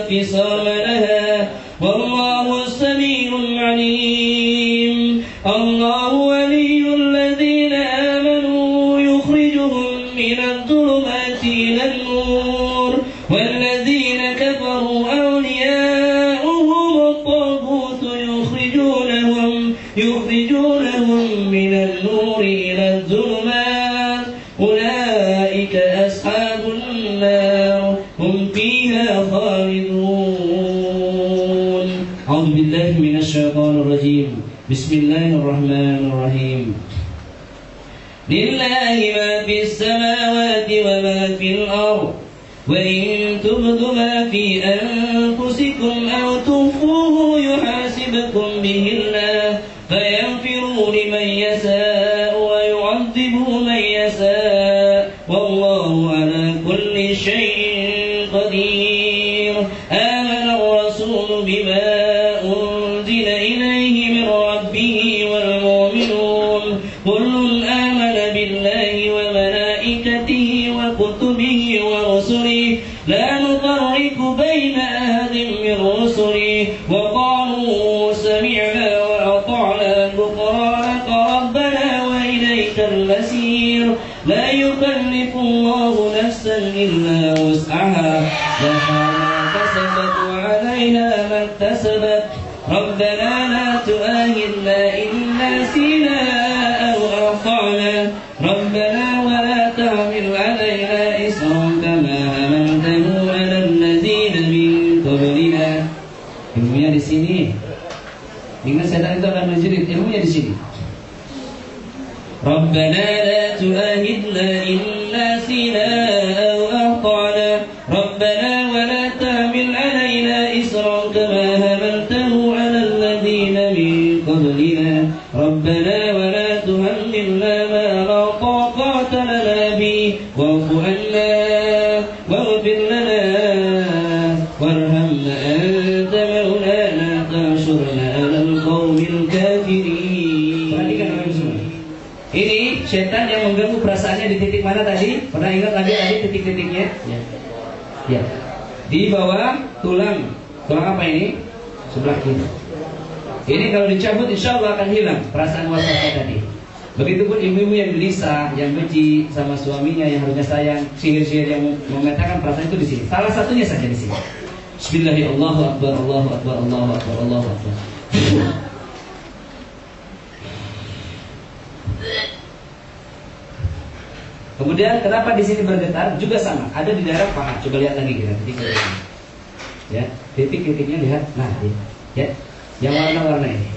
انفصام لها والله السميع العليم. الله ولي الذين آمنوا يخرجهم من الظلمات إلى النور والذين كفروا أولياؤهم الطاغوت يخرجونهم من النور إلى الظلمات أولئك أصحاب النار هم فيها خالدون. أعوذ بالله من الشيطان الرجيم. بسم الله الرحمن الرحيم. لله ما في السماوات وما في الأرض وإن تبدوا ما في أنفسكم أو تخفوه يحاسبكم به الله فيغفر لمن يشاء ويعذب من يشاء والله على كل شيء قدير. آمن الرسول بما أنزل إليه من ربه والمؤمنون كل آمن بالله وملائكته وكتبه ورسله لا نفرق بين أحد من رسله وقالوا سمعنا وأطعنا غفرانك ربنا وإليك المصير. لا يكلف الله نفسا إلا وسعها لها ما كسبت وعليها ما اكتسبت ربنا لا تؤاخذنا إن نسينا أو أخطأنا ربنا ولا تحمل علينا إصرا كما حملته على الذين من قبلنا. Ilmunya di sini. Ingat setan itu akan menjerit. Ilmunya di sini. ربنا لا تؤاخذنا إن نسينا أو أخطأنا ربنا ولا تحمل علينا إصرا كما حملته على الذين من قبلنا ربنا ولا تحملنا ما لا طاقة لنا به واعف عنا واغفر لنا وارحمنا أنت مولانا فانصرنا على القوم الكافرين. Perhatikan orang semua. Ini setan yang mengganggu perasaannya di titik mana tadi? Pernah ingat tadi titik-titiknya? Ya. Di bawah tulang. Tulang apa ini? Sebelah kiri. Ini kalau dicabut insya Allah akan hilang perasaan waswasnya tadi. Begitupun ibu-ibu yang gelisah, yang benci sama suaminya, yang harusnya sayang, sihir-sihir yang mengatakan perasaan itu di sini. Salah satunya saja di sini. Bismillahirrahmanirrahim. Allahu Akbar, Allahu Akbar, Allahu Akbar, Allahu Akbar. Kemudian kenapa di sini bergetar? Juga sama, ada di daerah paha. Coba lihat lagi kita titik-titiknya. Ya, titik-titiknya lihat. Nah, ya. Yang warna-warna ini.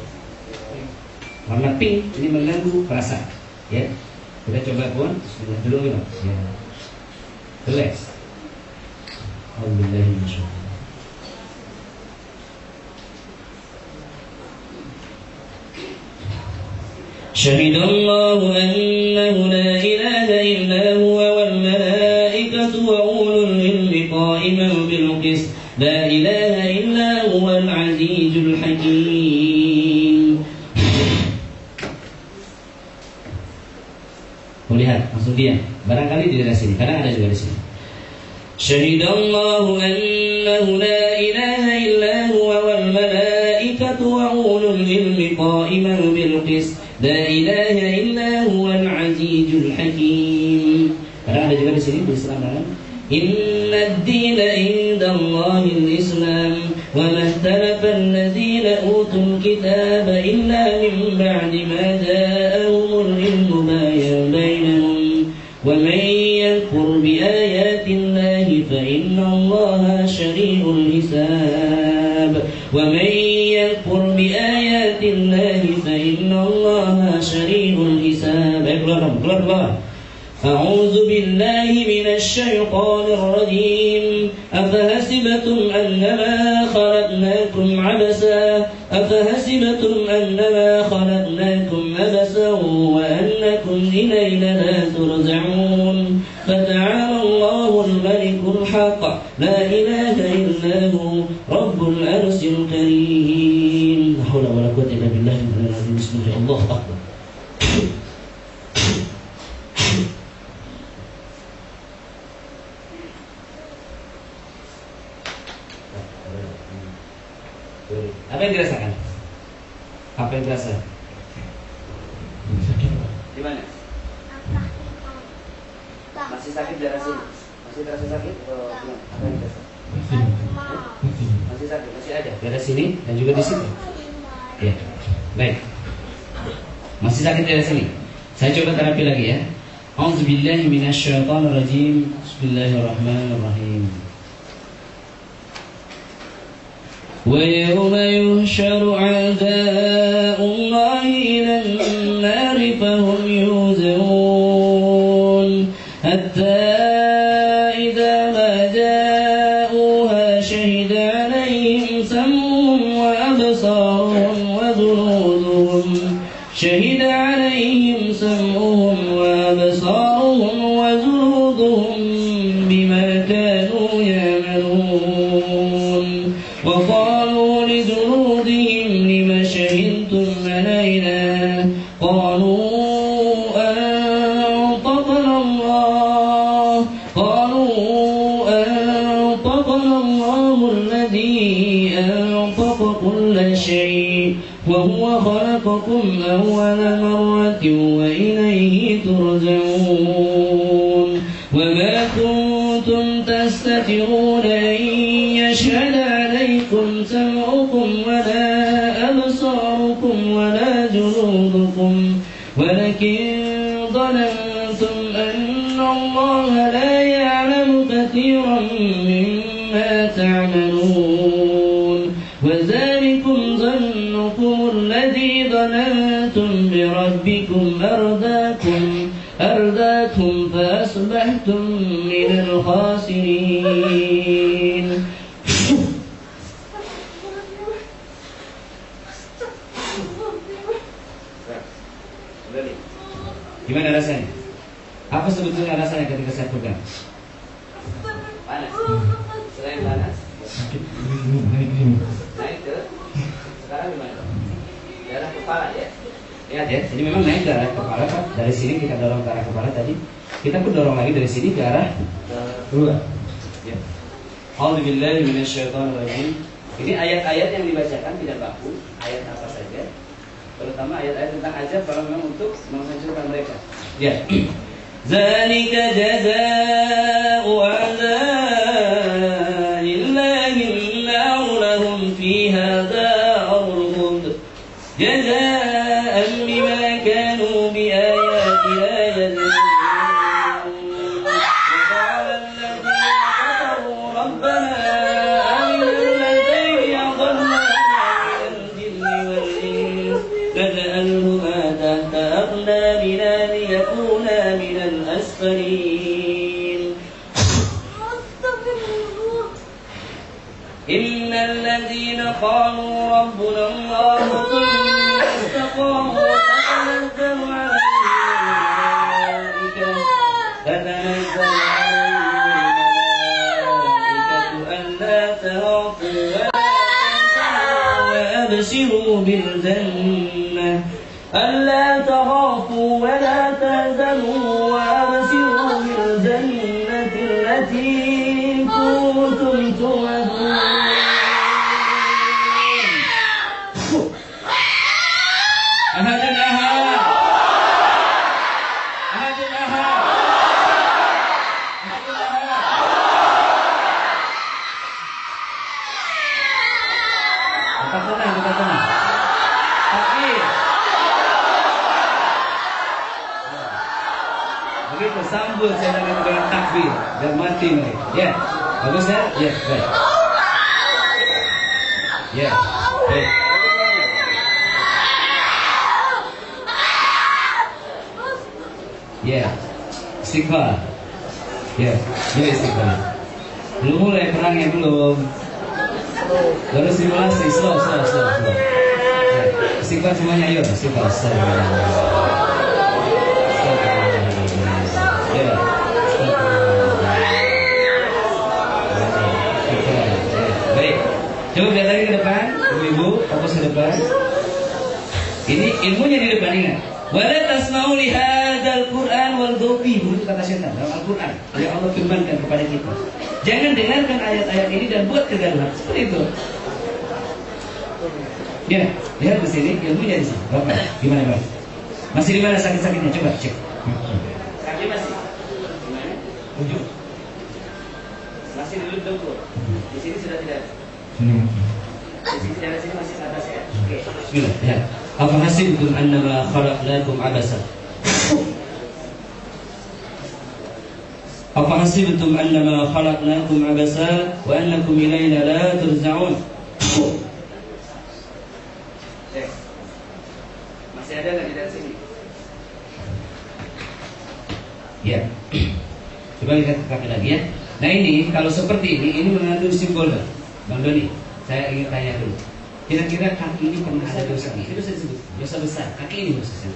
Warna pink ini mengganggu perasaan. Ya. Kita coba pun bismillah dulu ya. Ya. Relax. Alhamdulillah insyaallah. شهد الله أنه لا إله إلا هو والملائكة وأولو العلم قائما بالقسط لا إله إلا هو العزيز الحكيم. Lihat, langsung diam. Barangkali di daerah sini, kadang ada juga di sini. Syahidallahu annahu la ilaha illa huwa wal malaikatu wa ulul ilmi qa'iman bil qist. La ilaha illa huwal azizul hakim. Kadang ada juga di sini di Islam. Inna ad-dina indallahil Islam wa ma ikhtalafa alladhina utul kitaba illa min ba'di ma ja'ahumul ilmu baghyan bainahum wa man yakfur bi ayati Allahi fa inna Allaha syari'ul hisab wa man yakfur bi ayati Allahi fa inna Allaha syari'ul hisab. Keluar. أعوذ بالله من الشيطان الرجيم أفحسبتم أنما خلقناكم عبثا وأنكم إلينا لا ترجعون فتعالى الله الملك الحق لا إله إلا هو رب العرش الكريم. لا حول ولا قوة إلا بالله العظيم. بسم الله الله أكبر. Apa yang dirasakan? Apa yang terasa? Di mana? Masih sakit di daerah sini? Masih terasa sakit? Apa yang terasa? Masih sakit? Masih ada? Di daerah sini dan juga di sini? Ya, baik. Masih sakit di daerah sini? Saya coba terapi lagi ya. A'udzubillahi minasyaitonirrajim. Bismillahirrahmanirrahim. ويوم يحشر أعداء الله إلى النار فهم يوزعون حتى إذا ما جاءوها شهد عليهم سمعهم وأبصارهم وجلودهم بما كانوا يعملون وقالوا لجلودهم لم شهدتم علينا قالوا أنطقنا الله الذي أنطق كل شيء وهو خلقكم أول مرة وإليه ترجعون وما كنتم تستترون أن يشهد عليكم سمعكم ولا أبصاركم ولا جلودكم ولكن ظننتم أن الله لا يعلم كثيرا مما تعملون وذلكم ظنكم الذي ظننتم بربكم أرداكم فأصبحتم من الخاسرين. Gimana rasanya? Apa sebetulnya rasanya ketika saya pegang? Panas. Selain panas, naik ke sekarang gimana? Daerah kepala ya. Lihat ya, jadi memang naik ke arah kepala Pak. Dari sini kita dorong ke arah kepala tadi. Kita pun dorong lagi dari sini ke arah kedua. Ya. A'udzubillahi minasyaitonirrajim. Ini ayat-ayat yang dibacakan tidak baku, ayat apa saja. Terutama ayat-ayat tentang azab kalau memang untuk menghancurkan mereka. Ya. Zalika jazaa'u a'da'illahi an-nar lahum fiha darul khuld. Jazaa'an bima kanu bi ayatina yadhurun. Wa qala alladhina kafaru rabbana arina alladhayni adallana min al-jinni wal-ins فجعلهما تحت أقدامنا ليكونا من الأسفلين إن الذين قالوا ربنا الله ثم استقاموا تتنزل عليهم ألا تخافوا وأبشروا بالجنة ألا تخافوا ولا تحزنوا وأبشروا Ya, bagus ya? Ya, baik. Ya, baik. Ya, istighfar. Ya, istighfar. Belum mulai perangnya belum. Baru simulasi, slow. Ya, istighfar semuanya, yuk, istighfar. Ya, baik. Coba lihat lagi ke depan, ibu, fokus ke depan. Ini ilmunya di depan, ingat. Wala tasma'u li hadzal Qur'an wal dhubi, begitu kata setan dalam Al-Qur'an yang Allah firmankan kepada kita. Jangan dengarkan ayat-ayat ini dan buat kegaduhan. Seperti itu. Ya, lihat di sini, ilmunya di sini. Bapak, gimana Bang? Masih di mana sakit-sakitnya? Coba cek. Kaki masih. Gimana? Ujung. Masih di lutut. Di sini sudah tidak. Di sini tidak, sini masih ke atas ya. Oke. Bismillah. Ya. Apa hasibtum annama khalaqnakum abasa? Apa hasibtum annama khalaqnakum abasa wa annakum ilayna la turja'un? Masih ada nggak di dalam sini? Ya. Coba lihat kaki lagi ya. Nah ini kalau seperti ini mengandung simbol Bang Doni. Saya ingin tanya dulu. Kira-kira kaki ini pernah ada dosa ini? Dosa disebut dosa besar. Kaki ini dosa besar.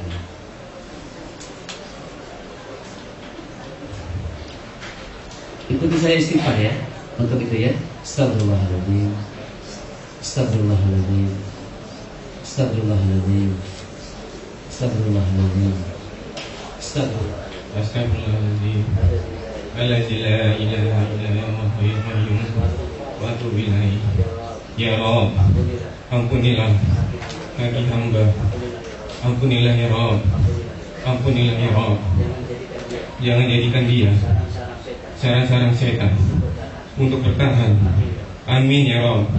Ikuti saya istighfar ya. Untuk itu ya. Astagfirullahaladzim. Astagfirullahaladzim. Astagfirullahaladzim. Astagfirullahaladzim. Astagfirullahaladzim. Alladzi la ilaha illa huwa hayyul qayyum wa atubu ilaihi. Ya Rabb, ampunilah kaki hamba. Ampunilah ya Rabb. Ampunilah ya Rabb. Jangan jadikan dia sarang-sarang setan untuk bertahan. Amin ya Rabb.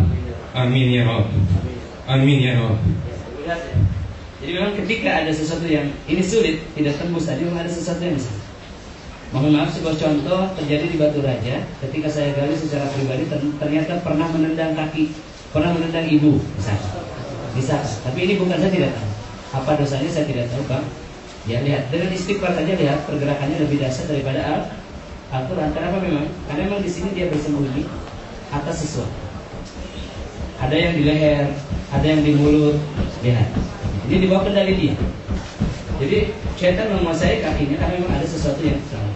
Amin ya Rabb. Amin ya Rabb. Jadi memang ketika ada sesuatu yang ini sulit, tidak tembus tadi, memang ada sesuatu yang bisa. Mohon maaf, sebuah contoh terjadi di Batu Raja. Ketika saya gali secara pribadi, ternyata pernah menendang kaki, pernah menendang ibu, bisa. Tapi ini bukan, saya tidak tahu apa dosanya, saya tidak tahu Bang. Ya lihat, dengan istighfar saja lihat pergerakannya lebih dahsyat daripada Al-Quran. Kenapa memang? Karena memang di sini dia bersembunyi atas sesuatu. Ada yang di leher, ada yang di mulut. Lihat, ini di bawah kendali dia. Jadi syaitan menguasai kakinya karena memang ada sesuatu yang salah.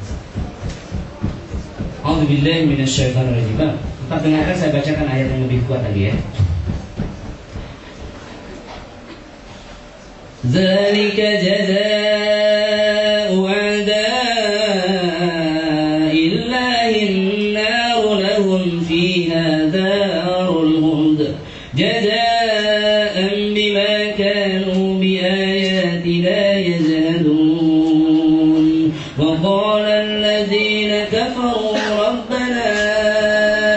A'udzubillahi minasyaitonirrajim. Tetap dengarkan, saya bacakan ayat yang lebih kuat lagi ya. Dzalika jazaa'u a'da'illahi an-nar lahum fiha darul khuld. Jazaa'an bima kanu biayatina yajhadun. Wa qala alladhina kafaru rabbana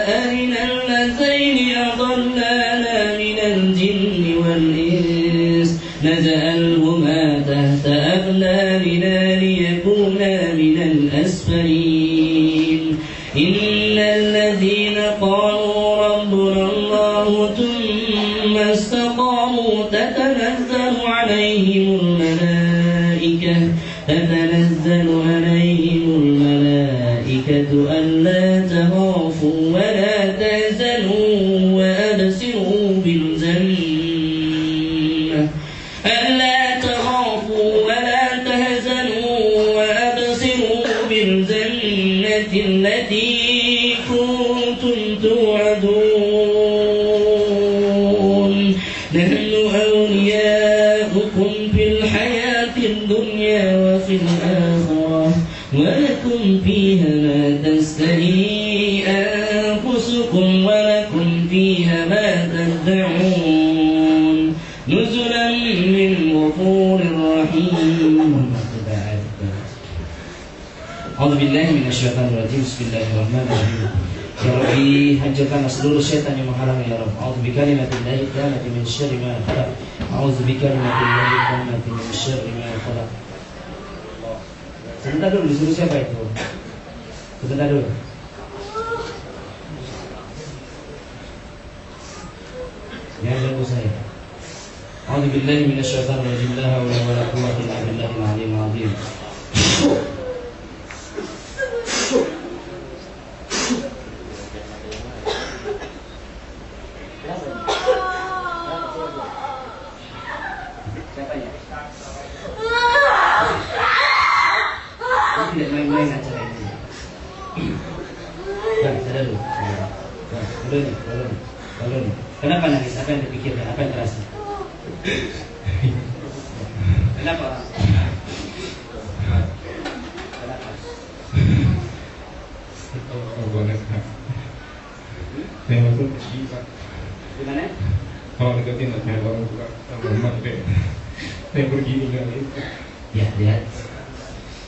arina allazayni adallana minal jinni wal ins نجعلهما تحت أقدامنا ليكونا من الأسفلين إن الذين قالوا ربنا الله ثم استقاموا تتنزل عليهم الملائكة ألا تخافوا ولا تحزنوا وأبشروا بالجنة ألا تخافوا ولا تهزنوا وأبصروا بالجنة التي كنتم توعدون نحن أولياؤكم في الحياة الدنيا وفي الآخرة ولكم فيها ما تستهي أنفسكم ولكم فيها ما تدعون نزلا من غفور رحيم. A'udzubillahi minasyaitonirrajim. Bismillahirrahmanirrahim. Ya Rabbi, hancurkanlah seluruh syaitan yang menghalangi ya Rabb. A'udzubikalimatillahit tammati min syarri ma khalaq. A'udzubikalimatillahit tammati min syarri ma khalaq. Sebentar dulu, disuruh siapa itu? Sebentar dulu. yang lagu saya. A'udzubillahi minasyaitonir rajim. La haula wala quwwata illa billahil aliyyil azim. Tidak main-main acara ini. Nah, sadar dulu. Belum. Kenapa nangis? Apa yang dipikirkan? Apa yang terasa? Kenapa? Oh, boleh Pak. Saya masuk pergi Pak. Gimana? Kalau deketin saya orang tua sama emak deh. Saya pergi ninggalin. Ya, lihat.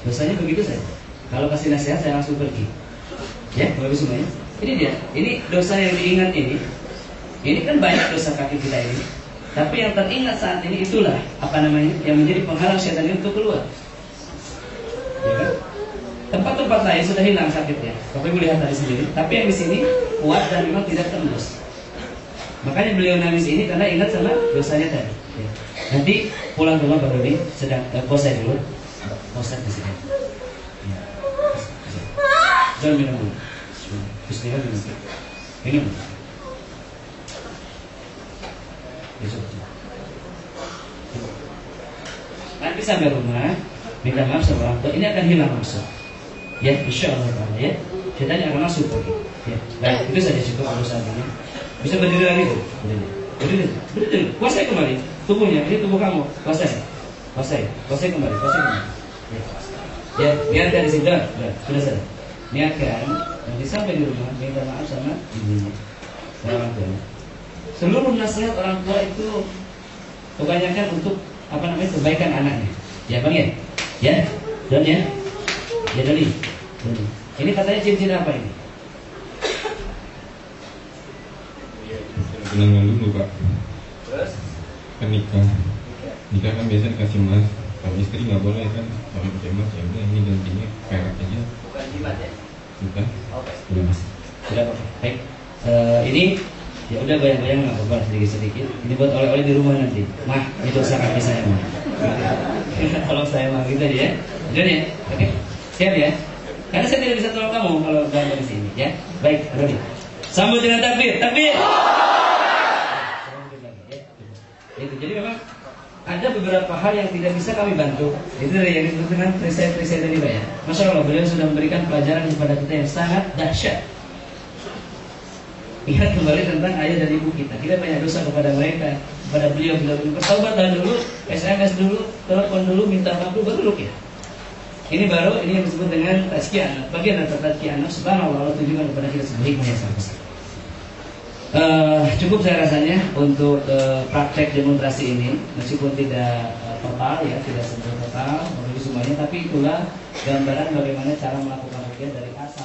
Dosanya begitu saja. Kalau kasih nasihat saya langsung pergi. Ya, bagus semuanya. Ini dia. Ini dosa yang diingat ini. Ini kan banyak dosa kaki kita ini. Tapi yang teringat saat ini itulah apa namanya yang menjadi penghalang syaitan itu untuk keluar. Ya kan? Tempat-tempat lain sudah hilang sakitnya. Bapak Ibu lihat tadi sendiri. Tapi yang di sini kuat dan memang tidak tembus. Makanya beliau nangis ini karena ingat sama dosanya tadi. Ya. Nanti pulang ke rumah baru ini sedang posai dulu. Posai di sini. Ya. Jangan minum dulu. Bismillah minum. Minum. Besok. Nanti sampai rumah minta maaf sama orang tua, ini akan hilang maksud. Ya, insya Allah ya. Syaitan akan masuk lagi. Ya, baik, itu saja cukup urusan ini. Bisa berdiri lagi tuh. Berdiri. Kuasai kembali tubuhnya. Ini tubuh kamu. Kuasai kembali. Ya, biarkan di sini. Sudah selesai. Niatkan nanti sampai di rumah minta maaf sama ibunya, sama orang tuanya. Seluruh nasihat orang tua itu kebanyakan untuk apa namanya kebaikan anaknya. Ya bang ya, ya, Don ya, ya Doni. Ini katanya cincin apa ini? Tunangan dulu Pak. Terus? Kan nikah kan biasa dikasih emas. Kalau istri nggak boleh kan, kalau pakai emas ya udah ini gantinya perak aja. Bukan jimat ya? Bukan. Oke. Udah Mas. Sudah Pak. Baik. Ini ya udah goyang-goyang nggak apa-apa sedikit-sedikit. Ini buat oleh-oleh di rumah nanti. Mah, itu dosa kaki saya mah. Kalau saya mah gitu ya. Udah ya. Oke. Siap ya. Karena saya tidak bisa tolong kamu kalau goyang di sini ya. Baik, Rodi. Sambut dengan takbir. Takbir. Itu jadi memang ada beberapa hal yang tidak bisa kami bantu. Itu dari yang disebut dengan perisai-perisai tadi Pak ya. Masya Allah, beliau sudah memberikan pelajaran kepada kita yang sangat dahsyat. Ingat kembali tentang ayah dan ibu kita. Kita banyak dosa kepada mereka, kepada beliau. Bertaubat dulu, SMS dulu, telepon dulu, minta maaf dulu, baru rukyah. Ini baru, ini yang disebut dengan tazkiyah anak. Bagian antara tazkiyah anak, subhanallah, Allah tunjukkan kepada kita sebaik yang sangat besar. Cukup saya rasanya untuk praktek demonstrasi ini, meskipun tidak total ya, tidak sempurna total, semuanya, tapi itulah gambaran bagaimana cara melakukan rukyah dari asal.